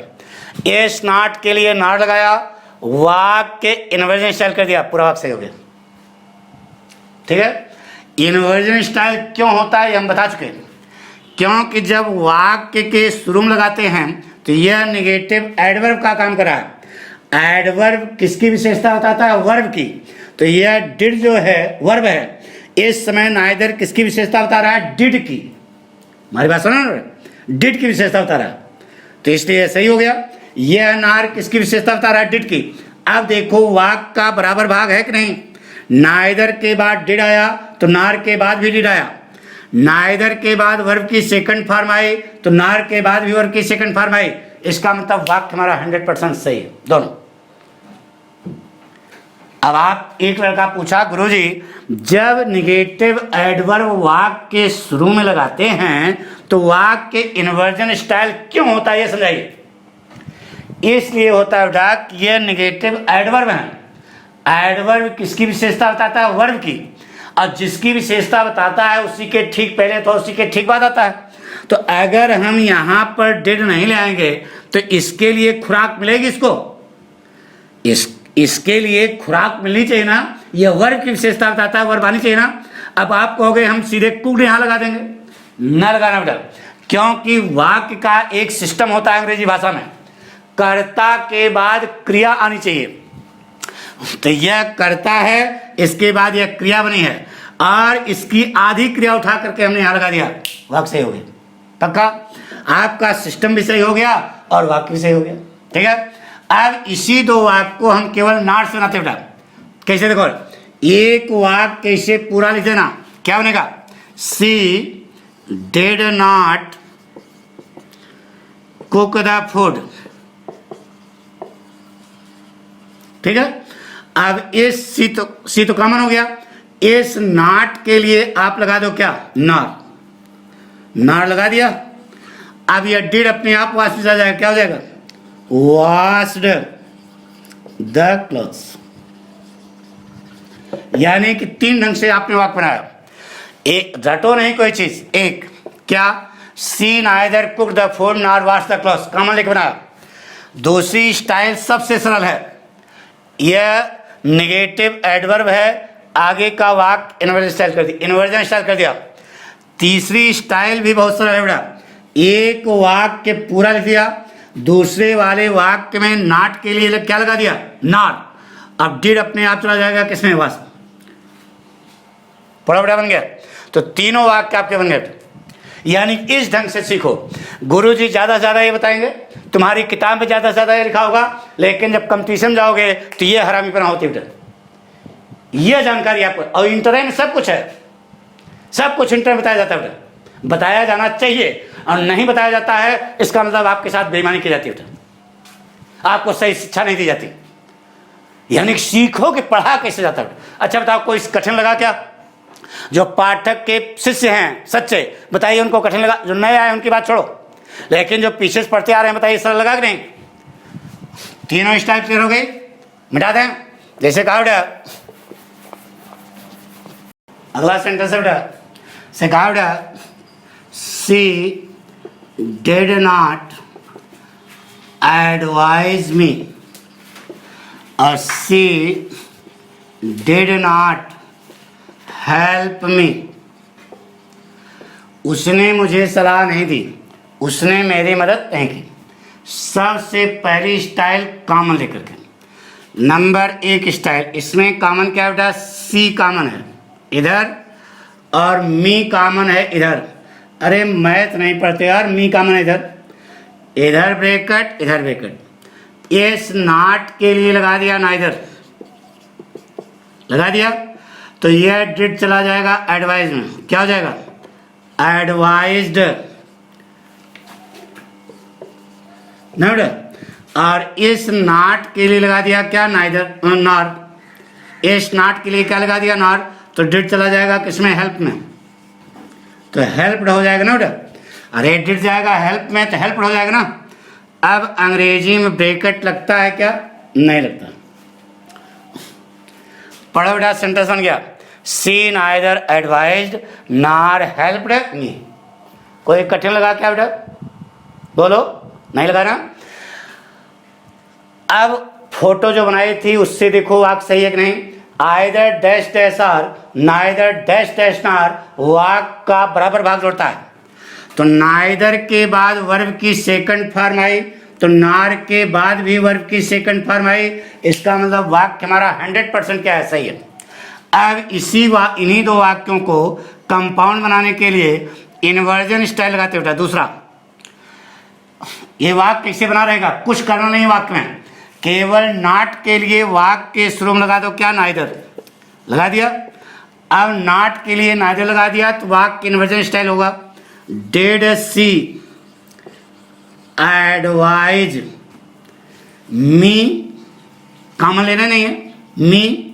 इस नॉट के लिए नॉट लगाया, वाक्य इन्वर्जन स्टाइल कर दिया, पूरा वाक्य सही हो गया। ठीक है। इन्वर्जन स्टाइल क्यों होता है ये हम बता चुके हैं। क्योंकि जब वाक्य के शुरू में लगाते हैं तो यह निगेटिव एडवर्ब का काम कर रहा है। एडवर्ब किसकी विशेषता बताता है? वर्ब की। तो यह डिड जो है वर्ब है, इस समय नाइदर किसकी विशेषता बता रहा है? डिड की। हमारी बात सुनो ना, डिड की विशेषता बता रहा है, तो इसलिए सही हो गया। यह नार किसकी विशेषता बता रहा है? डिड की। अब देखो वाक्य का बराबर भाग है कि नहीं? नाइदर के बाद डिड आया तो नार के बाद भी डिड आया। नाइदर के बाद वर्ब की सेकंड फॉर्म आई तो नार के बाद भी वर्ब की सेकंड फॉर्म आई। इसका मतलब वाक्य हमारा 100% सही है, दोनों। अब आप एक लड़का पूछा, गुरुजी जब निगेटिव एडवर्ब वाक्य के शुरू में लगाते हैं तो वाक्य इन्वर्जन स्टाइल क्यों होता है ये समझाइए। इसलिए होता है बेटा कि यह निगेटिव एडवर्ब है। एडवर्ब किसकी विशेषता बताता है? वर्ब की। और जिसकी विशेषता बताता है उसी के ठीक पहले तो उसी के ठीक बाद आता है। तो अगर हम यहां पर डिड नहीं ले आएंगे तो इसके लिए खुराक मिलेगी इसको, इसके लिए खुराक मिलनी चाहिए ना। यह वर्ब की विशेषता बताता है, वर्ब आनी चाहिए ना। अब आप कहोगे हम सीधे कुड यहां लगा देंगे, न लगाना बेटा, क्योंकि वाक्य का एक सिस्टम होता है अंग्रेजी भाषा में, कर्ता के बाद क्रिया आनी चाहिए। तो यह कर्ता है, इसके बाद यह क्रिया बनी है और इसकी आधी क्रिया उठा करके हमने यहां लगा दिया, वाक्य सही हो गया। पक्का? आपका सिस्टम भी सही हो गया और वाक्य भी सही हो गया। ठीक है। अब इसी दो वाक्य को हम केवल नॉट से बनाते बेटा। कैसे? देखो, एक वाक्य कैसे पूरा लिख देना, क्या बनेगा? She did not cook the food. ठीक है। अब इस सी तो कॉमन हो गया, इस नॉट के लिए आप लगा दो क्या? नॉर। नॉर लगा दिया। अब यह डिड अपने आप वापस आ जाएगा, क्या हो जाएगा? Washed the clothes. यानी कि तीन ढंग से आपने वाक्य बनाया। एक रटो नहीं कोई चीज, एक क्या? She neither cook the food nor wash the clothes, common लेके बनाया। दूसरी स्टाइल सबसे सरल है, यह निगेटिव एडवर्ब है, आगे का वाक्य इन्वर्जन स्टाइल कर दिया, इन्वर्जन स्टाइल कर दिया। तीसरी स्टाइल भी बहुत सरल है बेटा, एक वाक्य पूरा लिख दिया, दूसरे वाले वाक्य में नॉट के लिए क्या लगा दिया? नॉट। अब डिड अपने आप चला जाएगा किसमें? वास। बड़ा बड़ा बन गया। तो तीनों वाक्य आपके बन गए। यानी इस ढंग से सीखो। गुरुजी ज्यादा से ज्यादा ये बताएंगे, तुम्हारी किताब में ज्यादा से ज्यादा ये लिखा होगा, लेकिन जब कंपटीशन जाओगे तो ये हरामीपना होती है। ये जानकारी आपको, और इंटरनेट में सब कुछ है, सब कुछ इंटरनेट बताया जाता है, बताया जाना चाहिए। और नहीं बताया जाता है इसका मतलब आपके साथ बेईमानी की जाती है, आपको सही शिक्षा नहीं दी जाती। यानी सीखो कि पढ़ा कैसे जाता है। अच्छा बताओ, कोई कठिन लगा क्या? जो पाठक के शिष्य हैं सच्चे, बताइए उनको कठिन लगा? जो नए आए उनकी बात छोड़ो, लेकिन जो पीछे से पढ़ते आ रहे हैं बताइए सरल लगा कि नहीं? तीनों स्टाइल क्लियर हो गई? मिटा दें? जैसे कहा बेटा, अगला सेंटेंस है बेटा, से कहा बेटा, she did not advise me, और सी डिड नॉट हेल्प मी। उसने मुझे सलाह नहीं दी, उसने मेरी मदद नहीं की। सबसे पहली स्टाइल कॉमन लेकर के, नंबर 1 स्टाइल, इसमें कॉमन क्या है बेटा? सी कॉमन है इधर और मी कॉमन है इधर। अरे मैथ नहीं पढ़ते यार, मी कॉमन है इधर, इधर ब्रैकेट इधर ब्रैकेट। इस नॉट के लिए लगा दिया नाइदर, लगा दिया तो यह डिड चला जाएगा एडवाइज में, क्या हो जाएगा? एडवाइज्ड ना बेटा। और इस नॉट के लिए लगा दिया क्या? Neither, nor. इस नॉट के लिए क्या लगा दिया? नॉर। तो डिड चला जाएगा किसमें? हेल्प में, तो हेल्प्ड हो जाएगा ना बेटा। अरे डिड जाएगा हेल्प में तो हेल्प्ड हो जाएगा ना। अब अंग्रेजी में ब्रैकेट लगता है क्या? नहीं लगता। पढ़ो बेटा, सेंटेंस बन गया, she neither advised nor helped me. कोई कठिन लगा क्या बेटा? बोलो, नहीं लगा ना? अब फोटो जो बनाई थी उससे देखो वाक्य सही है कि नहीं? Either dash dash or neither dash dash nor वाक्य का बराबर भाग जोड़ता है। तो नाइदर के बाद वर्ब की सेकंड फॉर्म आई, तो नार के बाद भी वर्ब की सेकंड फॉर्म आई। इसका मतलब वाक्य हमारा 100% क्या है? सही है। अब इन्हीं दो वाक्यों को कंपाउंड बनाने के लिए इन्वर्जन स्टाइल लगाते बेटा। दूसरा, ये वाक्य कैसे बना रहेगा? कुछ करना नहीं वाक्य में, केवल नॉट के लिए वाक्य के शुरू में लगा दो क्या? नाइदर लगा दिया। अब नॉट के लिए नाइदर लगा दिया तो वाक्य इन्वर्जन स्टाइल होगा, did she advise me, comma लेना नहीं है, मी।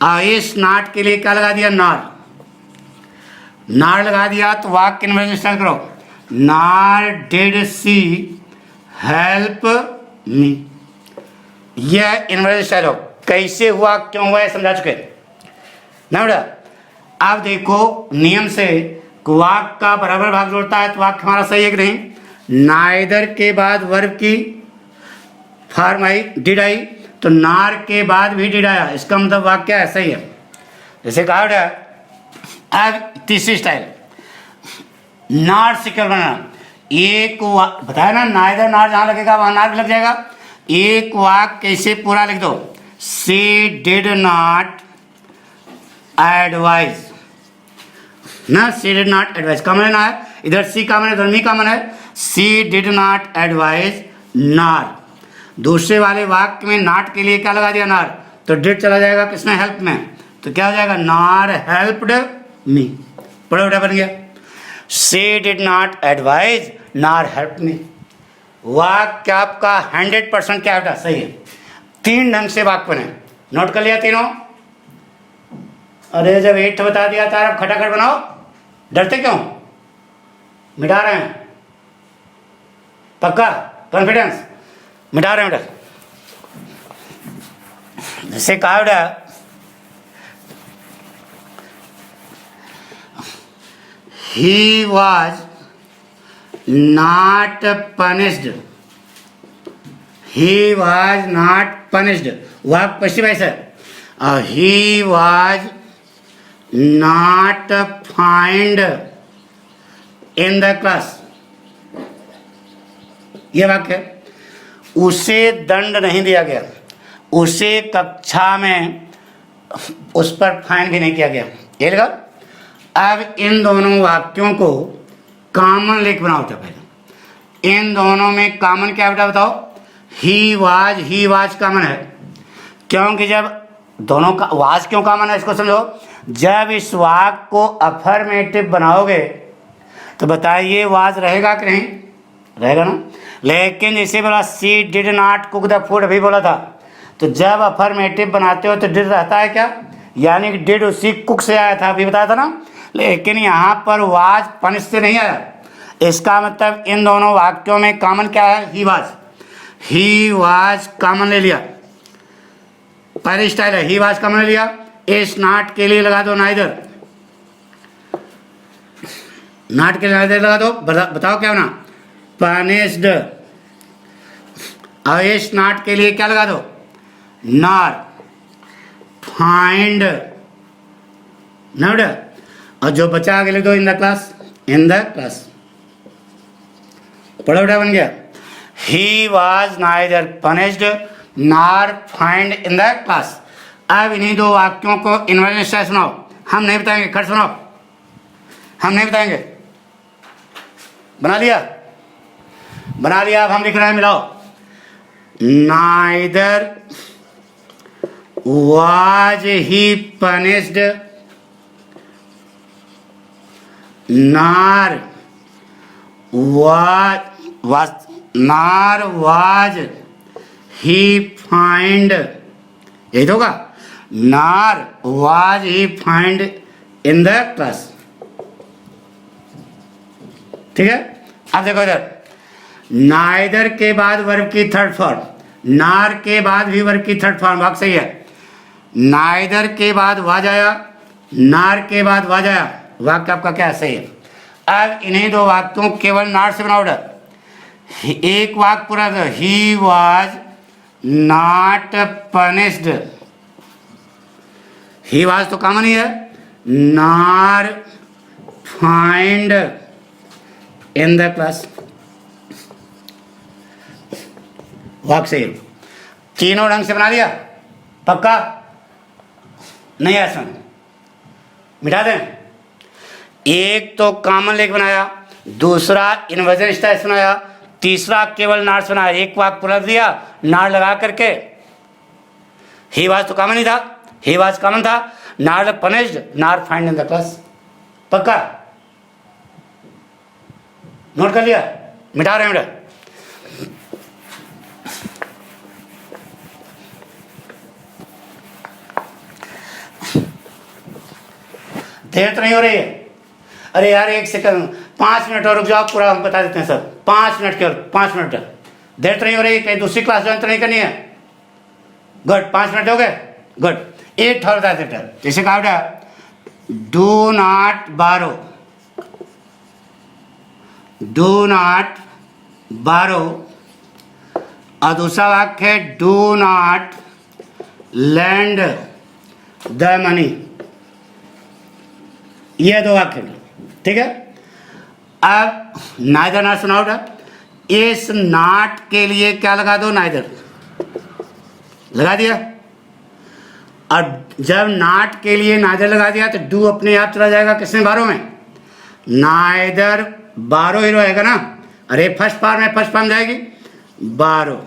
और इस नॉट के लिए क्या लगा दिया? नॉर। नॉर लगा दिया तो वाक्य इन्वर्जन स्टाइल करो, nor did she help me. यह इन्वर्जन स्टाइल हो। कैसे हुआ, क्यों हुआ, समझा चुके ना बेटा। अब देखो नियम से वाक्य का बराबर भाग जोड़ता है तो वाक्य हमारा सही है कि नहीं? नाइदर के बाद वर्ब की फॉर्म आई, डिड आई, तो नार के बाद भी डिड आया। इसका मतलब वाक्य क्या है? सही है। जैसे कहा बेटा, अब तीसरी स्टाइल, नार सिक्योर बनाना। एक बताया ना, नाइदर नार जहां लगेगा वहां नार भी लग जाएगा। एक वाक्य कैसे पूरा लिख दो, सी डिड नॉट एडवाइज ना, सी डिड नॉट एडवाइज कॉमन है ना, इधर सी कॉमन है इधर मी कॉमन है। सी डिड नॉट एडवाइज नार। दूसरे वाले वाक्य में नॉट के लिए क्या लगा दिया? नार। तो डिड चला जाएगा किसमें? हेल्प में, तो क्या हो जाएगा? नार हेल्प्ड मी। पढ़ो बेटा, बन गया, सी डिड नॉट एडवाइज नार हेल्प मी। वाक्य आपका 100% क्या बेटा? सही है। 3 ढंग से वाक्य बने, नोट कर लिया तीनों? अरे जब 8 बता दिया था, अब खटाखट बनाओ, डरते क्यों? मिटा रहे हैं, पक्का कॉन्फिडेंस, मिटा रहे हैं बेटा। जैसे कहा बेटा, he was not punished, he was not punished, वाक्य पश्चिम ऐसा, he was not fined in the class, ये वाक्य है। उसे दंड नहीं दिया गया, उसे कक्षा में उस पर फाइन भी नहीं किया गया, ये लगा। अब इन दोनों वाक्यों को कॉमन लिख बनाओ। तो पहले इन दोनों में कॉमन क्या बेटा बताओ? ही वाज कॉमन है, क्योंकि जब दोनों का वाज क्यों कॉमन है इसको समझो। जब इस वाक्य को अफर्मेटिव बनाओगे तो बताइए वाज रहेगा कि नहीं? रहेगा ना। लेकिन जैसे बोला she did not cook the food, अभी बोला था, तो जब अफर्मेटिव बनाते हो तो डिड रहता है क्या? यानी कि डिड उसी कुक से आया था, अभी बताया था ना, लेकिन यहाँ पर वाज पनिश से नहीं आया। इसका मतलब इन दोनों वाक्यों में कॉमन क्या है, ही वाज कॉमन ले लिया, पहले स्टाइल है ही वाज कॉमन ले लिया। इस नॉट के लिए लगा दो नाइदर, नॉट के लिए नाइदर लगा दो, बताओ क्या होना, पनिश्ड। और इस नॉट के लिए क्या लगा दो, नॉर, फाइंड, नोट। और जो बचा आगे लिख दो इन the class, in the class. पढ़ो बेटा, बन गया। He was neither punished nor find in the class. अब इन्हीं दो वाक्यों को इन्वर्जन स्टाइल सुनाओ। हम नहीं बताएंगे, खट सुनाओ, हम नहीं बताएंगे। बना लिया, बना लिया। अब हम लिख रहे हैं, मिलाओ। Neither was he punished nor was he fined, यही तो होगा, nor was he fined in the class। ठीक है। अब देखो इधर, नाइदर के बाद वर्ब की थर्ड फॉर्म, नार के बाद भी वर्ब की थर्ड फॉर्म, वाक्य सही है। नाइदर के बाद वाज आया, नार के बाद वाज आया, वाक्य आपका क्या सही है। अब इन्हीं दो वाक्यों केवल नार से बनाओ। एक वाक्य पूरा, he was not punished, he was तो कॉमन ही है, nor find in the class, वाक्य सही। तीनों ढंग से बना लिया, पक्का नहीं ऐसा मिटा दें। एक तो कॉमन लेख बनाया, दूसरा इन्वर्जन स्टाइल बनाया, तीसरा केवल नार बनाया। एक वाक्य पूरा दिया नार लगा करके, ही वाज तो कॉमन ही था, ही वाज कॉमन था, नार पनिश्ड, नार फाइंड इन द क्लास। पक्का नोट कर लिया, मिटा रहे हैं बेटा। देर तो नहीं हो रही है? अरे यार 1 सेकंड, 5 मिनट और रुक जाओ, पूरा हम बता देते हैं सब। 5 मिनट केवल, 5 मिनट। देर तो नहीं हो रही? कहीं दूसरी क्लास ज्वाइन तो नहीं करनी है? गुड, 5 मिनट हो गए, गुड। एक और बता देते हैं, जैसे कहा बेटा, डू नॉट बारो, डू नॉट बारो, और दूसरा वाक्य है do not land the money. ये दो वाक्य, ठीक है। अब नाइदर नॉट सुनाओ। इस नॉट के लिए क्या लगा दो, नाइदर लगा दिया। और जब नॉट के लिए नाइदर लगा दिया तो डू अपने आप चला जाएगा किसमें, बारो में। नाइदर बारो ही रहेगा ना, अरे फर्स्ट फॉर्म में, फर्स्ट फॉर्म जाएगी बारो,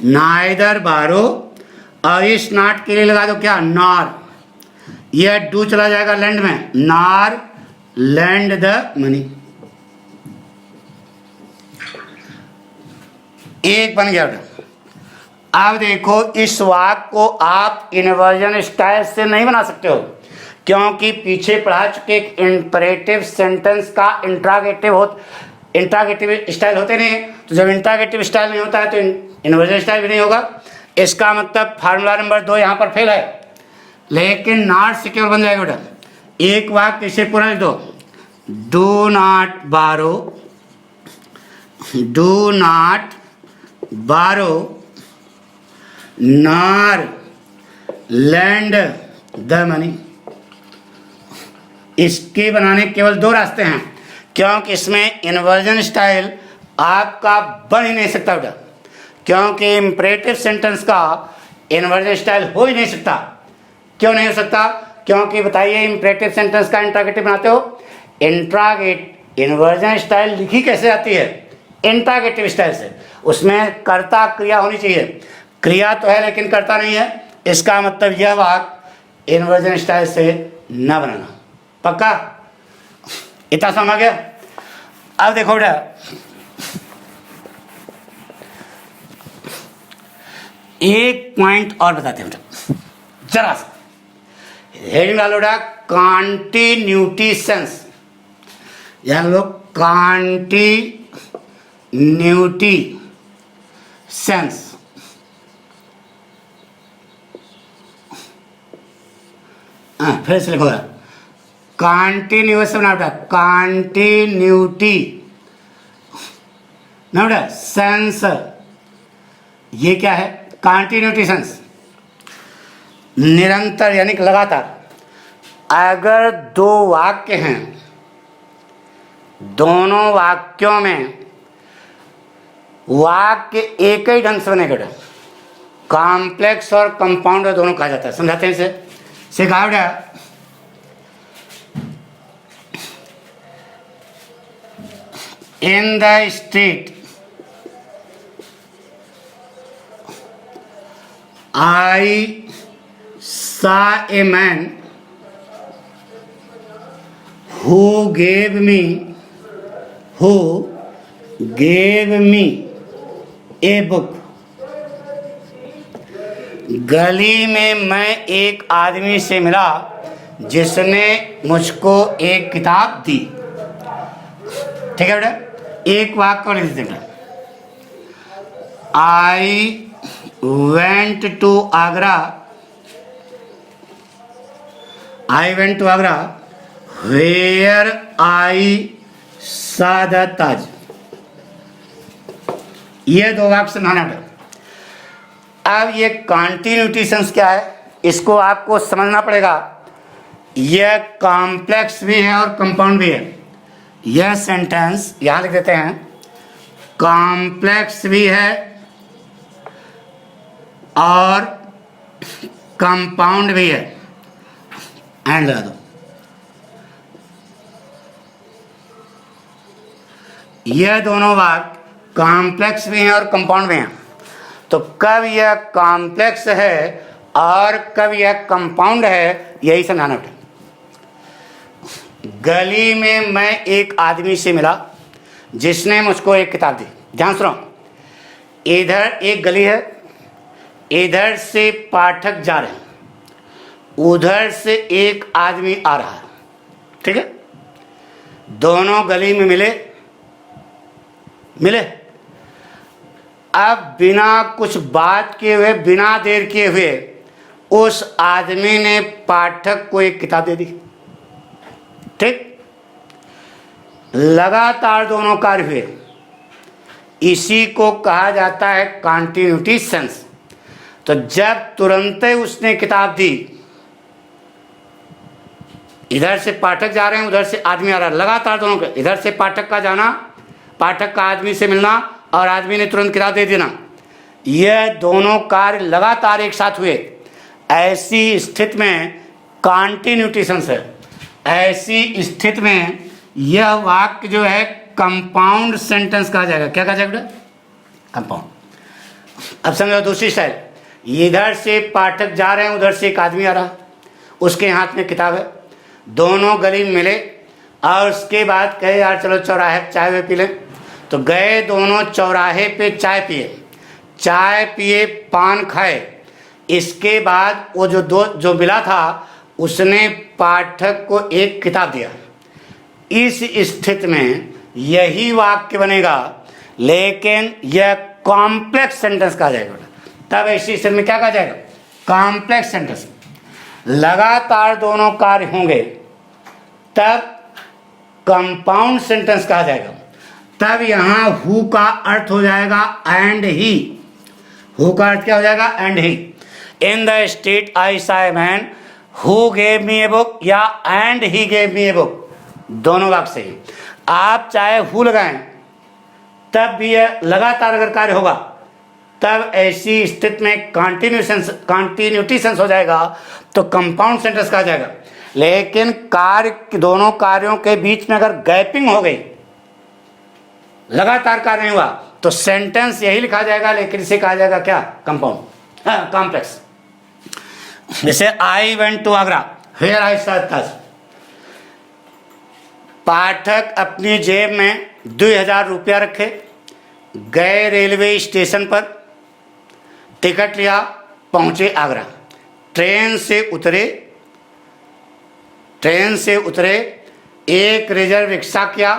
नाइदर बारो। और इस नॉट के लिए लगा दो क्या, नॉर, यह डू चला जाएगा लैंड में, नार लैंड द मनी। एक बन गया। अब देखो, इस वाक्य को आप इन्वर्जन स्टाइल से नहीं बना सकते हो, क्योंकि पीछे पढ़ा चुके इंपरेटिव सेंटेंस का इंट्रागेटिव स्टाइल होते नहीं। तो जब इंट्रागेटिव स्टाइल नहीं होता है तो इन्वर्जन स्टाइल भी नहीं होगा। इसका मतलब फार्मूला नंबर 2 यहाँ पर फेल है, लेकिन नॉट से केवल बन जाएगा बेटा। एक वाक्य इसे पूरा लिख दो, डू नॉट बारो, डू नॉट बारो, नॉर लैंड द मनी। इसके बनाने केवल 2 रास्ते हैं, क्योंकि इसमें इन्वर्जन स्टाइल आपका बन ही नहीं सकता बेटा, क्योंकि इंपरेटिव सेंटेंस का इन्वर्जन स्टाइल हो ही नहीं सकता। क्यों नहीं हो सकता? क्योंकि बताइए, इंपरेटिव सेंटेंस का इंट्रागेटिव बनाते हो, इन्वर्जन स्टाइल लिखी कैसे आती है, इंट्रागेटिव स्टाइल से। उसमें कर्ता क्रिया होनी चाहिए, क्रिया तो है लेकिन कर्ता नहीं है। इसका मतलब यह वाक्य इन्वर्जन स्टाइल से न बनाना। पक्का? इतना समझ आ गया? अब देखो बेटा, एक पॉइंट और बताते हैं बेटा, जरा सा। हेडिंग डालो बेटा कॉन्टिन्यूटी सेंस, यानी लोग कॉन्टिन्यूटी सेंस। फिर से लिखो कॉन्टिन्यूस बना बेटा, कॉन्टिन्यूटी ना बेटा सेंस। ये क्या है? कॉन्टिन्यूटी सेंस, निरंतर यानी कि लगातार। अगर दो वाक्य हैं, दोनों वाक्यों में वाक्य एक ही ढंग से बनेगा, कॉम्प्लेक्स और कंपाउंड दोनों कहा जाता है। समझाते हैं इसे, सिखाओ बेटा। इन the street I saw a man who gave me a book। गली में मैं एक आदमी से मिला जिसने मुझको एक किताब दी। ठीक है बेटा, एक वाक्य और लिख देना। I went to Agra, I went to Agra where I saw the Taj। ये दो वाक्य समझाना बेटा। अब ये कॉन्टिन्यूटी सेंस क्या है, इसको आपको समझना पड़ेगा। यह कॉम्प्लेक्स भी है और कंपाउंड भी है। यह सेंटेंस यहां लिख देते हैं, कॉम्प्लेक्स भी है और कंपाउंड भी है। एंड लगा दो। यह दोनों वाक्य कॉम्प्लेक्स भी हैं और कंपाउंड भी हैं। तो कब यह कॉम्प्लेक्स है और कब यह कंपाउंड है, यही समझाना पड़ेगा। गली में मैं एक आदमी से मिला जिसने मुझको एक किताब दी। ध्यान सुनो, इधर एक गली है, इधर से पाठक जा रहे हैं, उधर से एक आदमी आ रहा है। ठीक है, दोनों गली में मिले। अब बिना कुछ बात किए हुए, बिना देर किए हुए उस आदमी ने पाठक को एक किताब दे दी। ठीक, लगातार दोनों कार्य हुए, इसी को कहा जाता है कॉन्टिन्यूटी सेंस। तो जब तुरंत ही उसने किताब दी, इधर से पाठक जा रहे हैं, उधर से आदमी आ रहा है, लगातार दोनों का, इधर से पाठक का जाना, पाठक का आदमी से मिलना और आदमी ने तुरंत किताब दे देना, यह दोनों कार्य लगातार एक साथ हुए। ऐसी स्थिति में कॉन्टिन्यूटी सेंस है। ऐसी स्थिति में यह वाक्य जो है कंपाउंड सेंटेंस कहा जाएगा। क्या कहा जाएगा? कंपाउंड। अब समझो दूसरी स्टाइल, इधर से पाठक जा रहे हैं, उधर से एक आदमी आ रहा, उसके हाथ में किताब है, दोनों गली में मिले और उसके बाद कहे यार चलो चौराहे चाय वे पी लें। तो गए, दोनों चौराहे पे चाय पिए, पान खाए। इसके बाद वो जो मिला था उसने पाठक को एक किताब दिया। इस स्थिति में यही वाक्य बनेगा, लेकिन यह कॉम्प्लेक्स सेंटेंस कहा जाएगा। तब ऐसी स्थिति में क्या कहा जाएगा? Complex sentence. लगातार दोनों कार्य होंगे तब कंपाउंड सेंटेंस कहा जाएगा। तब यहां हु का अर्थ हो जाएगा एंड ही। हु का अर्थ क्या हो जाएगा? And he. In the street I saw a man who gave me a book, या and he gave me a book, दोनों वाक्य सही। आप चाहे हु लगाएं तब भी यह लगातार अगर कार्य होगा, तब ऐसी स्थिति में कॉन्टिन्यूटी सेंस हो जाएगा, तो कंपाउंड सेंटेंस कहा जाएगा। लेकिन कार्य, दोनों कार्यों के बीच में अगर गैपिंग हो गई, लगातार कार्य नहीं हुआ, तो सेंटेंस यही लिखा जाएगा, लेकिन इसे कहा जाएगा क्या? Compound, complex. जैसे I went to Agra where I saw the Taj. पाठक अपनी जेब में 2000 रुपया रखे, गए रेलवे स्टेशन पर, टिकट लिया, पहुंचे आगरा, ट्रेन से उतरे, ट्रेन से उतरे, एक रिजर्व रिक्शा किया,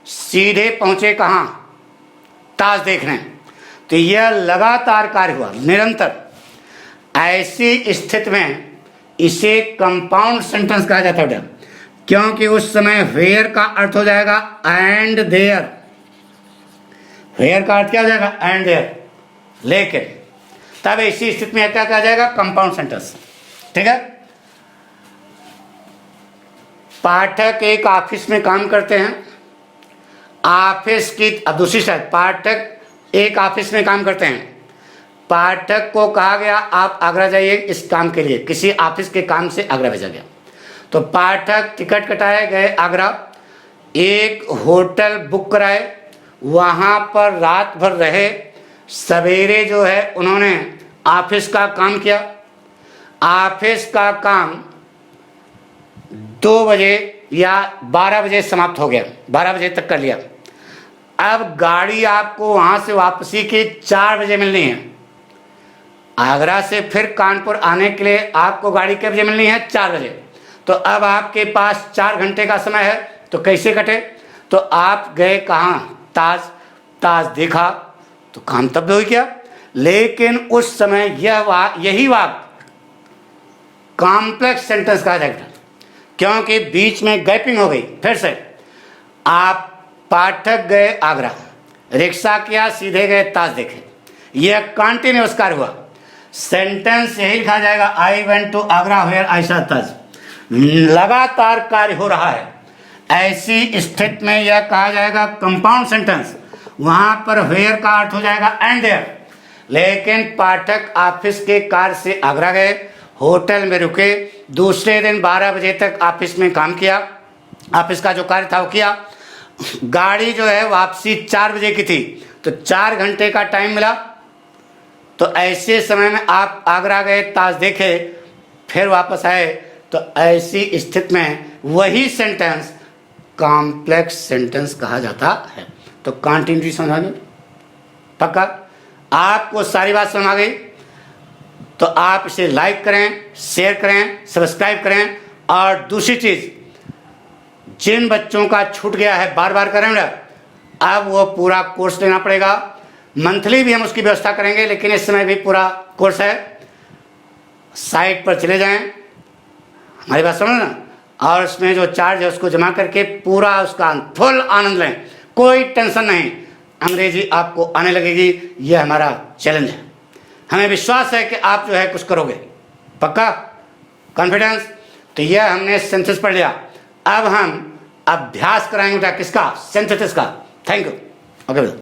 सीधे पहुंचे कहाँ? ताश देखने। तो यह लगातार कार्य हुआ, निरंतर। ऐसी स्थिति में इसे कंपाउंड सेंटेंस कहा जाता है, क्योंकि उस समय वेयर का अर्थ हो जाएगा एंड देयर। वेयर का अर्थ क्या हो जाएगा? And there. लेकिन तब ऐसी स्थिति में क्या कहा जाएगा? Compound sentence. ठीक है। पाठक एक ऑफिस में काम करते हैं। ऑफिस की, अब दूसरी साइड, पाठक एक ऑफिस में काम करते हैं। पाठक को कहा गया आप आगरा जाइए इस काम के लिए, किसी ऑफिस के काम से आगरा भेजा गया। तो पाठक टिकट कटाए गए आगरा, एक होटल बुक कराए, वहाँ पर रात भर रहे, सवेरे जो है उन्होंने ऑफिस का काम किया। ऑफिस का काम 2 बजे या 12 बजे समाप्त हो गया, 12 बजे तक कर लिया। अब गाड़ी आपको वहाँ से वापसी की 4 बजे मिलनी है। आगरा से फिर कानपुर आने के लिए आपको गाड़ी कितने बजे मिलनी है? 4 बजे। तो अब आपके पास 4 घंटे का समय है, तो कैसे कटे? तो आप गए कहाँ? ताश देखा, तो काम तब हो गया। लेकिन उस समय यही वाक्य कॉम्प्लेक्स सेंटेंस कहा जाएगा, क्योंकि बीच में गैपिंग हो गई। फिर से, आप पाठक गए आगरा, रिक्शा किया, सीधे गए ताश देखे, यह कंटिन्यूअस कार्य हुआ। सेंटेंस यही लिखा जाएगा, I went to Agra where I saw Taj. लगातार कार्य हो रहा है। ऐसी स्थिति में यह कहा जाएगा कंपाउंड सेंटेंस। वहां पर वेयर का अर्थ हो जाएगा एंड देयर। लेकिन पाठक ऑफिस के कार्य से आगरा गए, होटल में रुके, दूसरे दिन 12 बजे तक ऑफिस में काम किया, ऑफिस का जो कार्य था वो किया। गाड़ी जो है वापसी 4 बजे की थी, तो 4 घंटे का टाइम मिला। तो ऐसे समय में आप आगरा गए, ताश देखे, फिर वापस आए। तो ऐसी स्थिति में वही सेंटेंस कॉम्प्लेक्स सेंटेंस कहा जाता है। तो कंटिन्यूटी समझ आ गई? पक्का? आपको सारी बात समझ आ गई? तो आप इसे लाइक करें, शेयर करें, सब्सक्राइब करें। और दूसरी चीज, जिन बच्चों का छूट गया है बार बार करें, अब वो पूरा कोर्स लेना पड़ेगा। मंथली भी हम उसकी व्यवस्था करेंगे, लेकिन इस समय भी पूरा कोर्स है। साइट पर चले जाएं, हमारी बात समझ ना, और उसमें जो चार्ज है उसको जमा करके पूरा उसका फुल आनंद लें। कोई टेंशन नहीं, अंग्रेजी आपको आने लगेगी। यह हमारा चैलेंज है। हमें विश्वास है कि आप जो है कुछ करोगे। पक्का? कॉन्फिडेंस? तो यह हमने सिंथेसिस पढ़ लिया। अब हम अभ्यास कराएंगे किसका? सिंथेसिस का। Thank you. ओके।